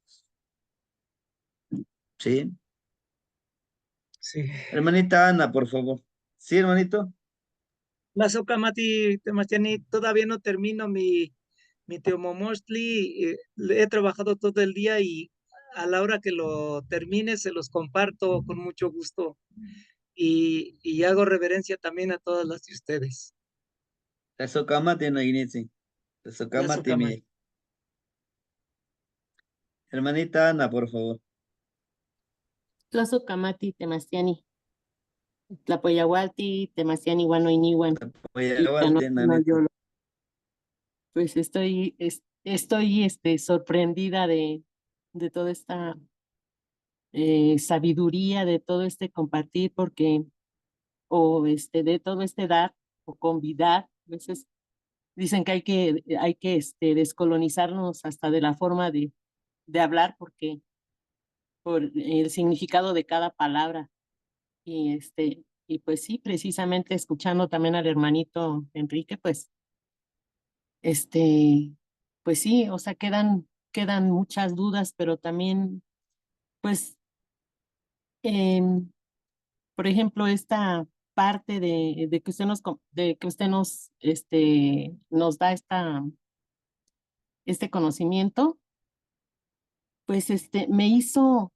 ¿Sí? sí. Hermanita Ana, por favor. ¿Sí, hermanito? La Mati Temachani, todavía no termino mi Teomomostli. He trabajado todo el día y a la hora que lo termine se los comparto con mucho gusto y hago reverencia también a todas las de ustedes. Tesokamate no initsi. La Tesokamate Mati. mi. Hermanita Ana, por favor. Tlazohcamati Temasiani, Tlapoyahualti, Temasiani, Guanoiniwan, Oye, y aguante, nanita. Yolo. Pues estoy sorprendida de toda esta sabiduría, de todo este compartir, porque, de todo este dar o convidar, a veces dicen que hay que descolonizarnos hasta de la forma de hablar, porque por el significado de cada palabra. Y pues sí, precisamente escuchando también al hermanito Enrique, pues, este, pues sí, o sea, quedan muchas dudas, pero también, pues, em, por ejemplo, esta parte de que usted de que usted nos da este conocimiento, pues, me hizo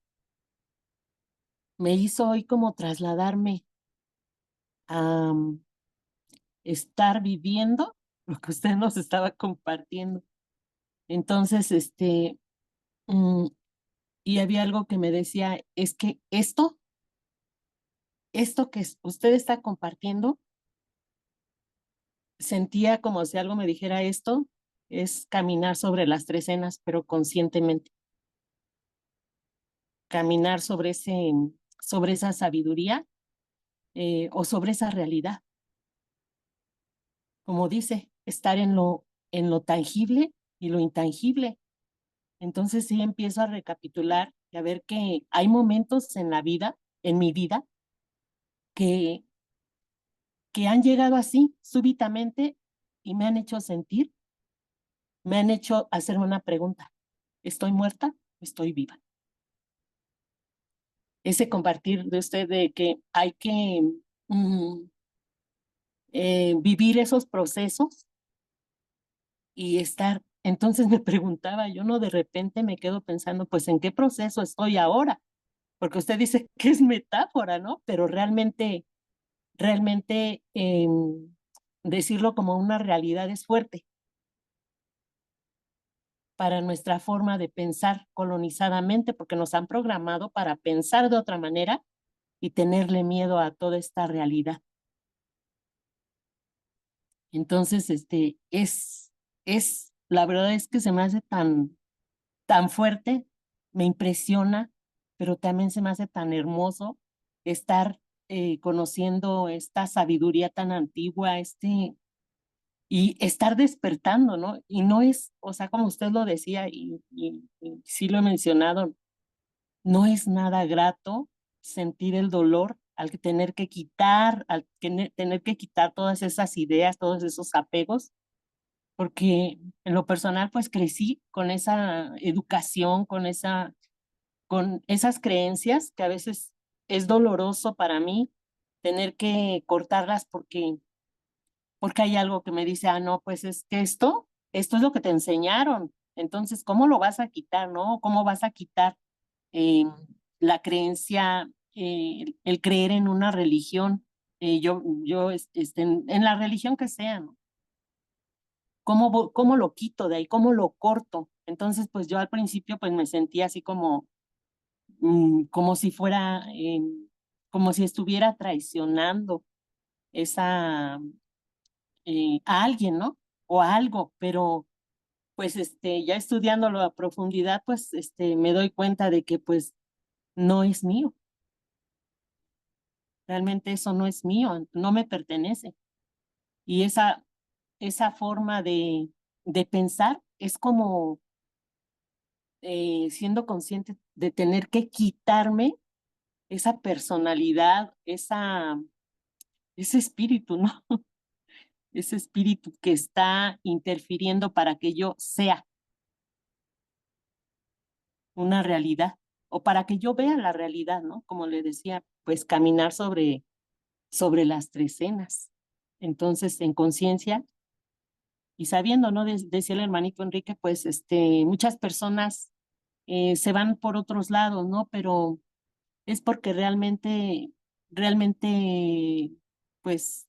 hoy como trasladarme a estar viviendo lo que usted nos estaba compartiendo. Entonces, mm, y había algo que me decía, es que esto que usted está compartiendo, sentía como si algo me dijera esto, es caminar sobre las tres cenas, pero conscientemente, caminar sobre esa sabiduría o sobre esa realidad. Como dice, estar en lo tangible y lo intangible. Entonces sí empiezo a recapitular y a ver que hay momentos en la vida, en mi vida, que, que han llegado así súbitamente y me han hecho sentir, me han hecho hacerme una pregunta. ¿Estoy muerta o estoy viva? Ese compartir de usted de que hay que mm, vivir esos procesos y estar. Entonces me preguntaba, yo no de repente me quedo pensando, pues, ¿en qué proceso estoy ahora? Porque usted dice que es metáfora, ¿no? Pero realmente decirlo como una realidad es fuerte para nuestra forma de pensar colonizadamente, porque nos han programado para pensar de otra manera y tenerle miedo a toda esta realidad. Entonces, la verdad es que se me hace tan fuerte, me impresiona, pero también se me hace tan hermoso estar conociendo esta sabiduría tan antigua, y estar despertando, ¿no? Y no es, o sea, como usted lo decía, y sí lo he mencionado, no es nada grato sentir el dolor al que tener que quitar, tener que quitar todas esas ideas, todos esos apegos, porque en lo personal, pues crecí con esa educación, con esas creencias que a veces es doloroso para mí tener que cortarlas porque hay algo que me dice, ah, no, pues es que esto es lo que te enseñaron. Entonces, ¿cómo lo vas a quitar, no? ¿Cómo vas a quitar eh, la creencia, el creer en una religión? En la religión que sea, ¿no? ¿Cómo lo quito de ahí? ¿Cómo lo corto? Entonces, pues yo al principio, pues me sentía así como si fuera, como si estuviera traicionando esa, a alguien, ¿no? O a algo, pero pues ya estudiándolo a profundidad, pues me doy cuenta de que pues no es mío. Realmente eso no es mío, no me pertenece. Y esa forma de pensar es como siendo consciente de tener que quitarme esa personalidad, ese espíritu, ¿no? Ese espíritu que está interfiriendo para que yo sea una realidad o para que yo vea la realidad, ¿no? Como le decía, pues caminar sobre las tres cenas. Entonces, en conciencia y sabiendo, ¿no? Decía el hermanito Enrique, pues muchas personas se van por otros lados, ¿no? Pero es porque realmente, pues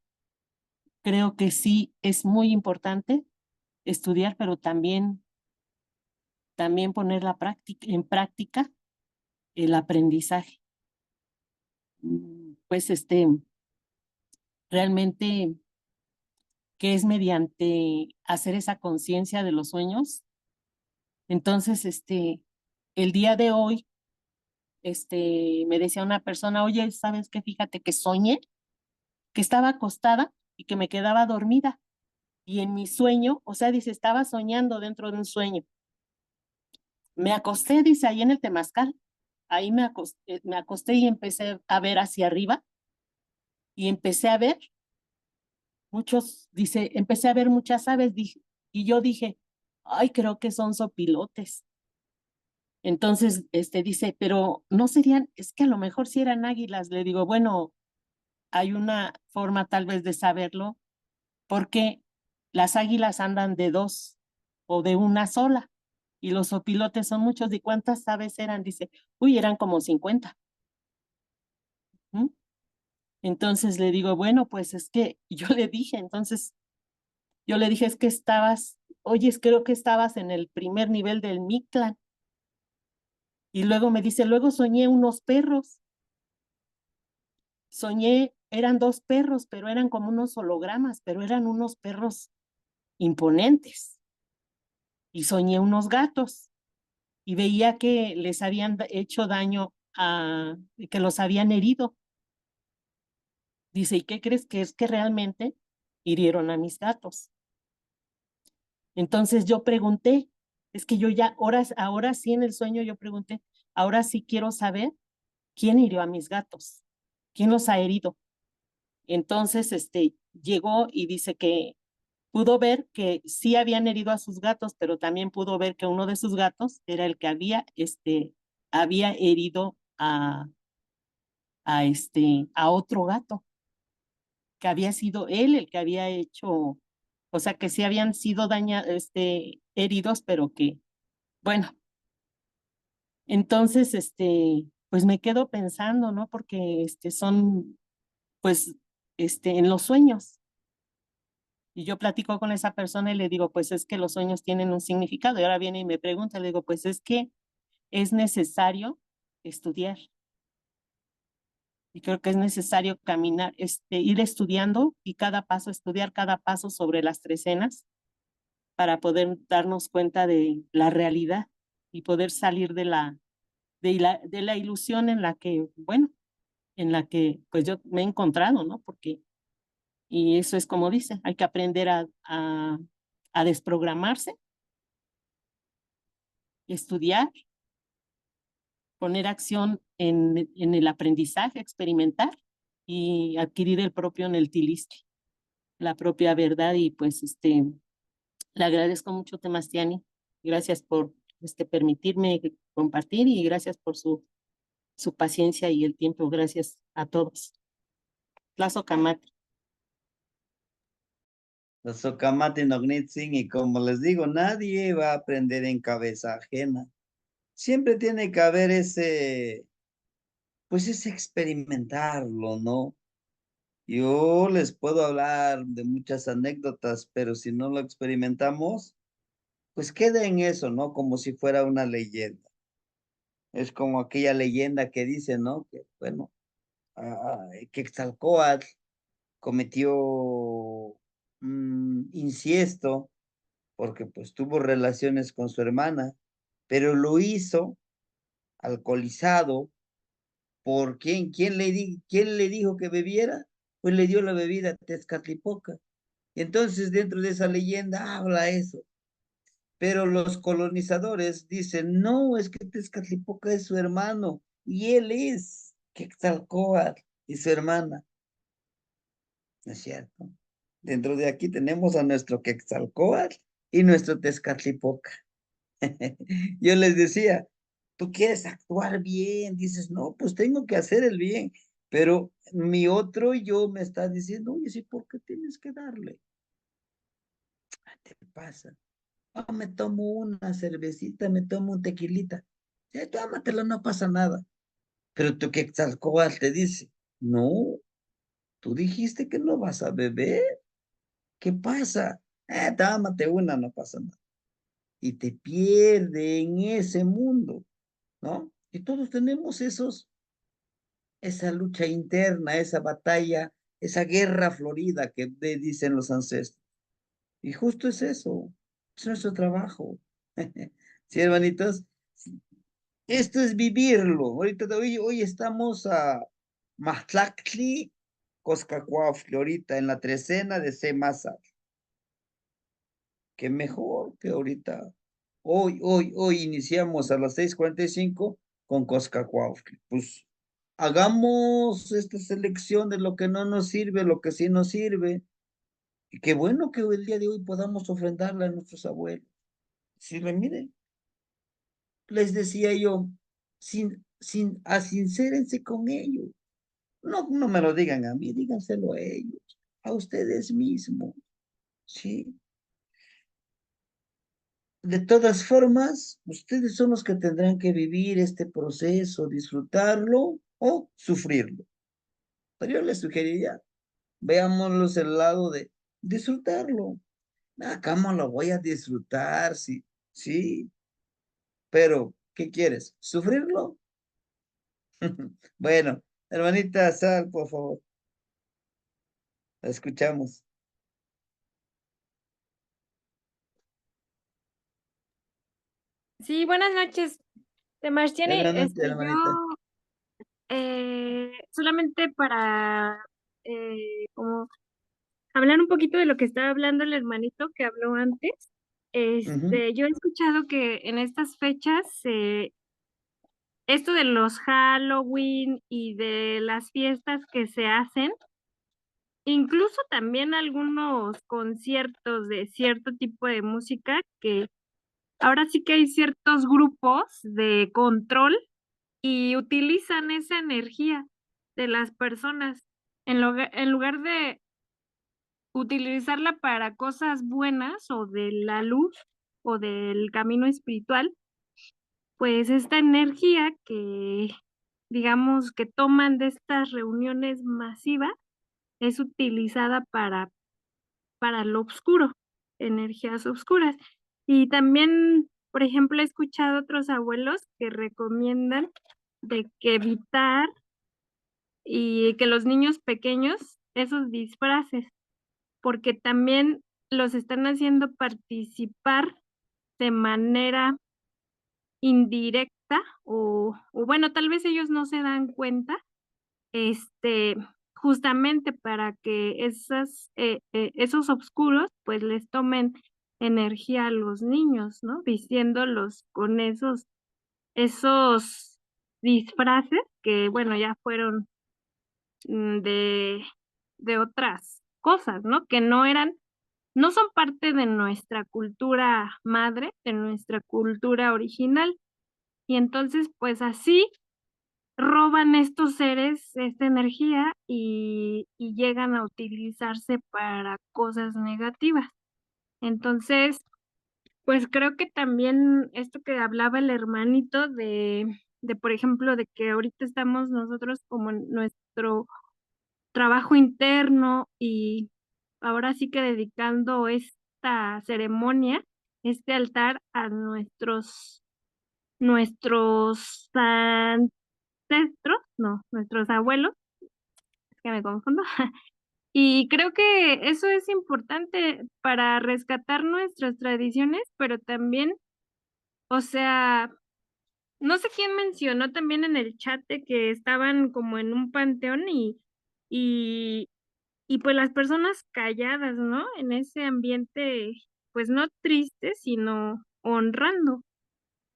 creo que sí es muy importante estudiar, pero también poner en práctica el aprendizaje. Pues realmente que es mediante hacer esa conciencia de los sueños. Entonces, el día de hoy, me decía una persona, oye, ¿sabes qué? Fíjate que soñé que estaba acostada y que me quedaba dormida. Y en mi sueño, o sea, dice, estaba soñando dentro de un sueño. Me acosté, dice, ahí en el temazcal, ahí me acosté y empecé a ver hacia arriba y empecé a ver empecé a ver muchas aves y yo dije, ay, creo que son sopilotes. Entonces, dice, pero no serían, es que a lo mejor si eran águilas. Le digo, bueno, hay una forma tal vez de saberlo, porque las águilas andan de dos o de una sola, y los sopilotes son muchos. ¿De cuántas aves eran? Dice, uy, eran como 50. ¿Mm? Entonces le digo, bueno, pues es que yo le dije, es que creo que estabas en el primer nivel del Mictlán. Y luego me dice, luego soñé unos perros. Eran dos perros, pero eran como unos hologramas, pero eran unos perros imponentes. Y soñé unos gatos y veía que les habían hecho daño, que los habían herido. Dice, ¿y qué crees? Que es que realmente hirieron a mis gatos. Entonces yo pregunté, es que yo ya, ahora sí en el sueño yo pregunté, ahora sí quiero saber quién hirió a mis gatos, quién los ha herido. Entonces, llegó y dice que pudo ver que sí habían herido a sus gatos, pero también pudo ver que uno de sus gatos era el que había herido a otro gato, que había sido él el que había hecho, o sea, que sí habían sido heridos, pero que, bueno, entonces, pues me quedo pensando, ¿no? Porque, son, pues, en los sueños. Y yo platico con esa persona y le digo, pues es que los sueños tienen un significado. Y ahora viene y me pregunta, le digo, pues es que es necesario estudiar. Y creo que es necesario caminar, ir estudiando y cada paso, estudiar cada paso sobre las trecenas para poder darnos cuenta de la realidad y poder salir de la ilusión en la que, bueno, en la que pues yo me he encontrado, ¿no? Porque, y eso es como dice, hay que aprender a desprogramarse, estudiar, poner acción en el aprendizaje, experimentar y adquirir el propio Neltilistle, la propia verdad. Y pues le agradezco mucho, Temastiani. Gracias por permitirme compartir y gracias por su paciencia y el tiempo. Gracias a todos. Plazo Camate. Los Socamate Nognitzin, y como les digo, nadie va a aprender en cabeza ajena. Siempre tiene que haber pues ese experimentarlo, ¿no? Yo les puedo hablar de muchas anécdotas, pero si no lo experimentamos, pues queda en eso, ¿no? Como si fuera una leyenda. Es como aquella leyenda que dice, ¿no? Que, bueno, Quetzalcóatl cometió inciesto porque pues tuvo relaciones con su hermana, pero lo hizo alcoholizado. ¿Por quién? ¿Quién le dijo que bebiera? Pues le dio la bebida Tezcatlipoca. Y entonces dentro de esa leyenda habla eso. Pero los colonizadores dicen, no, es que Tezcatlipoca es su hermano y él es Quetzalcóatl y su hermana. ¿No es cierto? Dentro de aquí tenemos a nuestro Quetzalcóatl y nuestro Tezcatlipoca. Yo les decía, tú quieres actuar bien, dices, no, pues tengo que hacer el bien, pero mi otro yo me está diciendo, oye, sí, ¿por qué tienes que darle? ¿Qué te pasa? Ah, me tomo una cervecita, me tomo un tequilita. Sí, tómatelo, no pasa nada. Pero tú que Quetzalcóatl te dice, no, tú dijiste que no vas a beber. ¿Qué pasa? Tómate una, no pasa nada. Y te pierde en ese mundo, ¿no? Y todos tenemos esa lucha interna, esa batalla, esa guerra florida que dicen los ancestros. Y justo es nuestro trabajo. Sí, hermanitos, esto es vivirlo. Hoy estamos a Mahtlactli, Coscacuautli, ahorita en la trecena de Semasa. Qué mejor que ahorita. Hoy iniciamos a las 6:45 con Coscacuauhqui. Pues hagamos esta selección de lo que no nos sirve, lo que sí nos sirve. Y qué bueno que el día de hoy podamos ofrendarle a nuestros abuelos. Si le miren, les decía yo, asincérense con ellos. No, no me lo digan a mí, díganselo a ellos, a ustedes mismos, ¿sí? De todas formas, ustedes son los que tendrán que vivir este proceso, disfrutarlo o sufrirlo. Pero yo les sugeriría, veámoslos el lado de disfrutarlo. Ah, ¿cómo lo voy a disfrutar? Sí, sí, pero ¿qué quieres? ¿Sufrirlo? Bueno, hermanita Sal, por favor, la escuchamos. Sí, buenas noches, de Marciani. Buenas noches, hermanita. Yo solamente para como hablar un poquito de lo que estaba hablando el hermanito que habló antes. Ujú. Yo he escuchado que en estas fechas, esto de los Halloween y de las fiestas que se hacen, incluso también algunos conciertos de cierto tipo de música, que ahora sí que hay ciertos grupos de control y utilizan esa energía de las personas en lugar de utilizarla para cosas buenas o de la luz o del camino espiritual, pues esta energía que digamos que toman de estas reuniones masivas es utilizada para lo oscuro, energías oscuras. Y también, por ejemplo, he escuchado otros abuelos que recomiendan de que evitar y que los niños pequeños esos disfraces, porque también los están haciendo participar de manera indirecta o bueno, tal vez ellos no se dan cuenta, este, justamente para que esos oscuros pues les tomen energía a los niños, ¿no? Vistiéndolos con esos disfraces que bueno, ya fueron de otras cosas, ¿no? Que no son parte de nuestra cultura madre, de nuestra cultura original. Y entonces, pues así roban estos seres esta energía y llegan a utilizarse para cosas negativas. Entonces, pues creo que también esto que hablaba el hermanito por ejemplo, de que ahorita estamos nosotros como en nuestro trabajo interno y ahora sí que dedicando esta ceremonia, este altar a nuestros ancestros, no, nuestros abuelos, es que me confundo. Y creo que eso es importante para rescatar nuestras tradiciones, pero también, o sea, no sé quién mencionó también en el chat de que estaban como en un panteón y, y pues las personas calladas, ¿no? En ese ambiente, pues no triste, sino honrando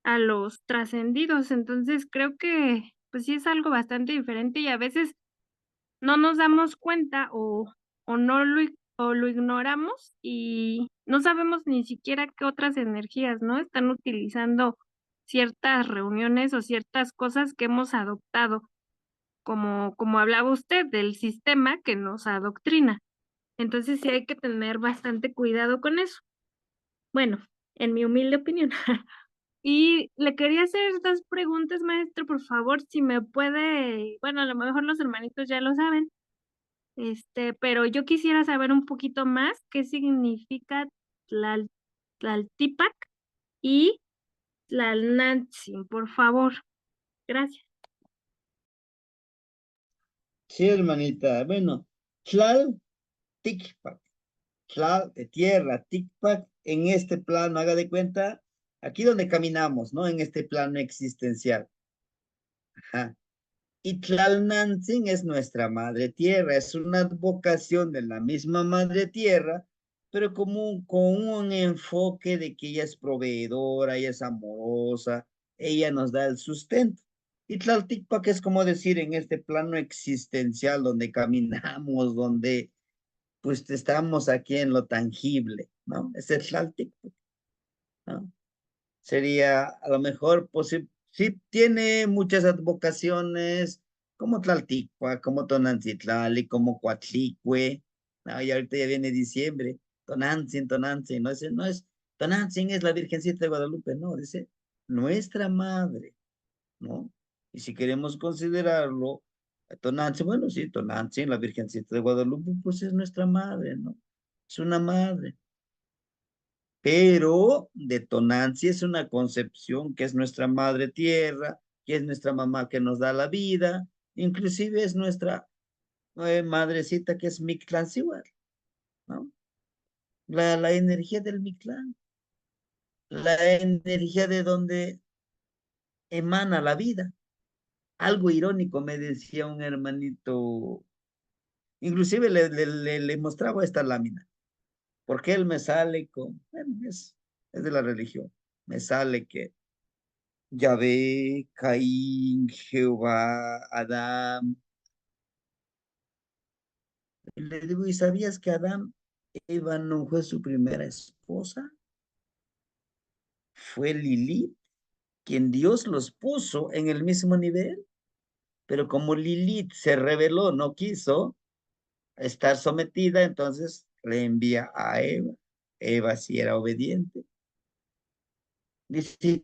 a los trascendidos. Entonces creo que pues sí es algo bastante diferente y a veces no nos damos cuenta o no o lo ignoramos y no sabemos ni siquiera qué otras energías, ¿no? Están utilizando ciertas reuniones o ciertas cosas que hemos adoptado, como hablaba usted del sistema que nos adoctrina. Entonces sí hay que tener bastante cuidado con eso. Bueno, en mi humilde opinión. Y le quería hacer dos preguntas, maestro, por favor, si me puede, bueno, a lo mejor los hermanitos ya lo saben, pero yo quisiera saber un poquito más qué significa Tlal- Tlaltipac y Tlalnantzin, por favor. Gracias. Sí, hermanita. Bueno, Tlal, Ticpac. Tlal de tierra, Ticpac, en este plano, haga de cuenta, aquí donde caminamos, ¿no? En este plano existencial. Ajá. Y Tlalnantzin es nuestra madre tierra, es una advocación de la misma madre tierra, pero con un enfoque de que ella es proveedora, ella es amorosa, ella nos da el sustento. Y Tlalticpac es como decir en este plano existencial donde caminamos, donde pues estamos aquí en lo tangible, ¿no? Ese es Tlalticpac, ¿no? Sería a lo mejor, pues sí tiene muchas advocaciones, como Tlalticpac, como Tonantzintlalli, como Coatlicue, ¿no? Y ahorita ya viene diciembre, Tonantzin, no es, Tonantzin es la Virgencita de Guadalupe, no, dice nuestra madre, ¿no? Y si queremos considerarlo, Tonantzin, bueno, sí, Tonantzin, la Virgencita de Guadalupe, pues es nuestra madre, ¿no? Es una madre. Pero de Tonantzin es una concepción que es nuestra madre tierra, que es nuestra mamá que nos da la vida, inclusive es nuestra madrecita que es Mictlancihuatl, ¿no? La energía del Mictlán, la energía de donde emana la vida. Algo irónico me decía un hermanito, inclusive le mostraba esta lámina, porque él me sale con, bueno, es de la religión, me sale que Yahvé, Caín, Jehová, Adán. Y le digo, ¿y sabías que Adán, Eva no fue su primera esposa? Fue Lilith, quien Dios los puso en el mismo nivel, pero como Lilith se rebeló, no quiso estar sometida, entonces le envía a Eva. Eva sí era obediente. Dice,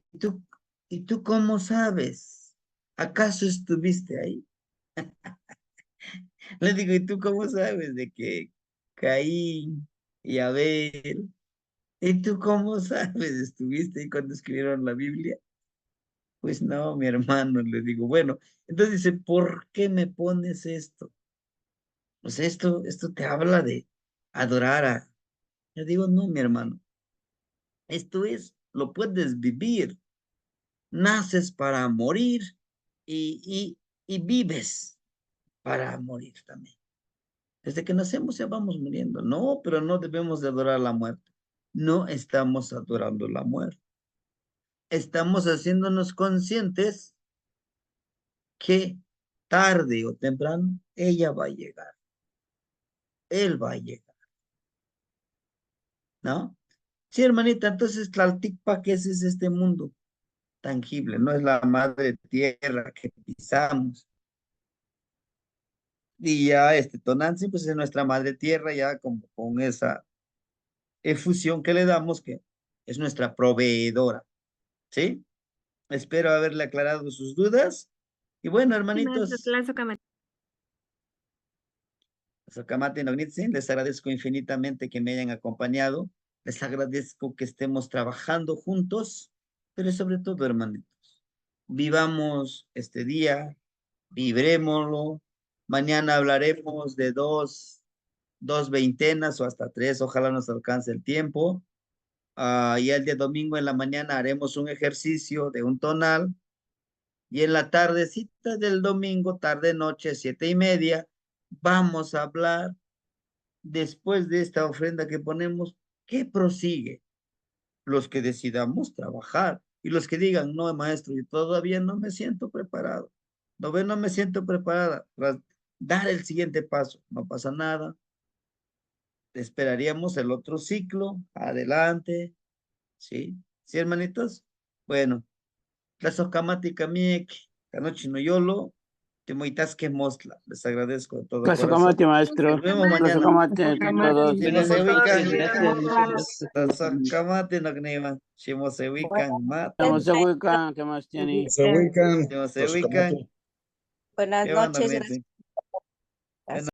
¿y tú cómo sabes? ¿Acaso estuviste ahí? Le digo, ¿y tú cómo sabes de que Caín y Abel? ¿Y tú cómo sabes? ¿Estuviste ahí cuando escribieron la Biblia? Pues no, mi hermano, le digo, bueno, entonces dice, ¿por qué me pones esto? Pues esto te habla de adorar a... Le digo, no, mi hermano, esto es, lo puedes vivir. Naces para morir y vives para morir también. Desde que nacemos ya vamos muriendo. No, pero no debemos de adorar la muerte. No estamos adorando la muerte. Estamos haciéndonos conscientes que tarde o temprano ella va a llegar. Él va a llegar. ¿No? Sí, hermanita, entonces Tlalticpac, ese es este mundo tangible, no es la madre tierra que pisamos. Y ya Tonantzin, pues es nuestra madre tierra, ya como con esa efusión que le damos, que es nuestra proveedora, ¿sí? Espero haberle aclarado sus dudas. Y bueno, Sí, maestro hermanitos, Tlazocamati. Socamate Nognitzin, les agradezco infinitamente que me hayan acompañado. Les agradezco que estemos trabajando juntos, pero sobre todo, hermanitos, vivamos este día, vibrémoslo. Mañana hablaremos de dos veintenas o hasta tres, ojalá nos alcance el tiempo. Y el día domingo en la mañana haremos un ejercicio de un tonal y en la tardecita del domingo, tarde noche, 7:30, vamos a hablar después de esta ofrenda que ponemos, ¿qué prosigue? Los que decidamos trabajar y los que digan, no, maestro, yo todavía no me siento preparado. No me siento preparada para dar el siguiente paso. No pasa nada. Esperaríamos el otro ciclo. Adelante. ¿Sí? ¿Sí, hermanitos? Bueno, Tlazocamati Miek, Canochi Noyolo, Temoitasque Mostla. Les agradezco de todo corazón. Tlazocamati, maestro. Nos vemos mañana. Tlazocamati a todos. Shimosewikan. Gracias. Tlazocamati Nognima. Shimosewikan. Mata. Tamosehuican, Temastiani. Se ubican. Shimosewikan. Buenas ¿Qué onda, noches. Mitzi? Gracias.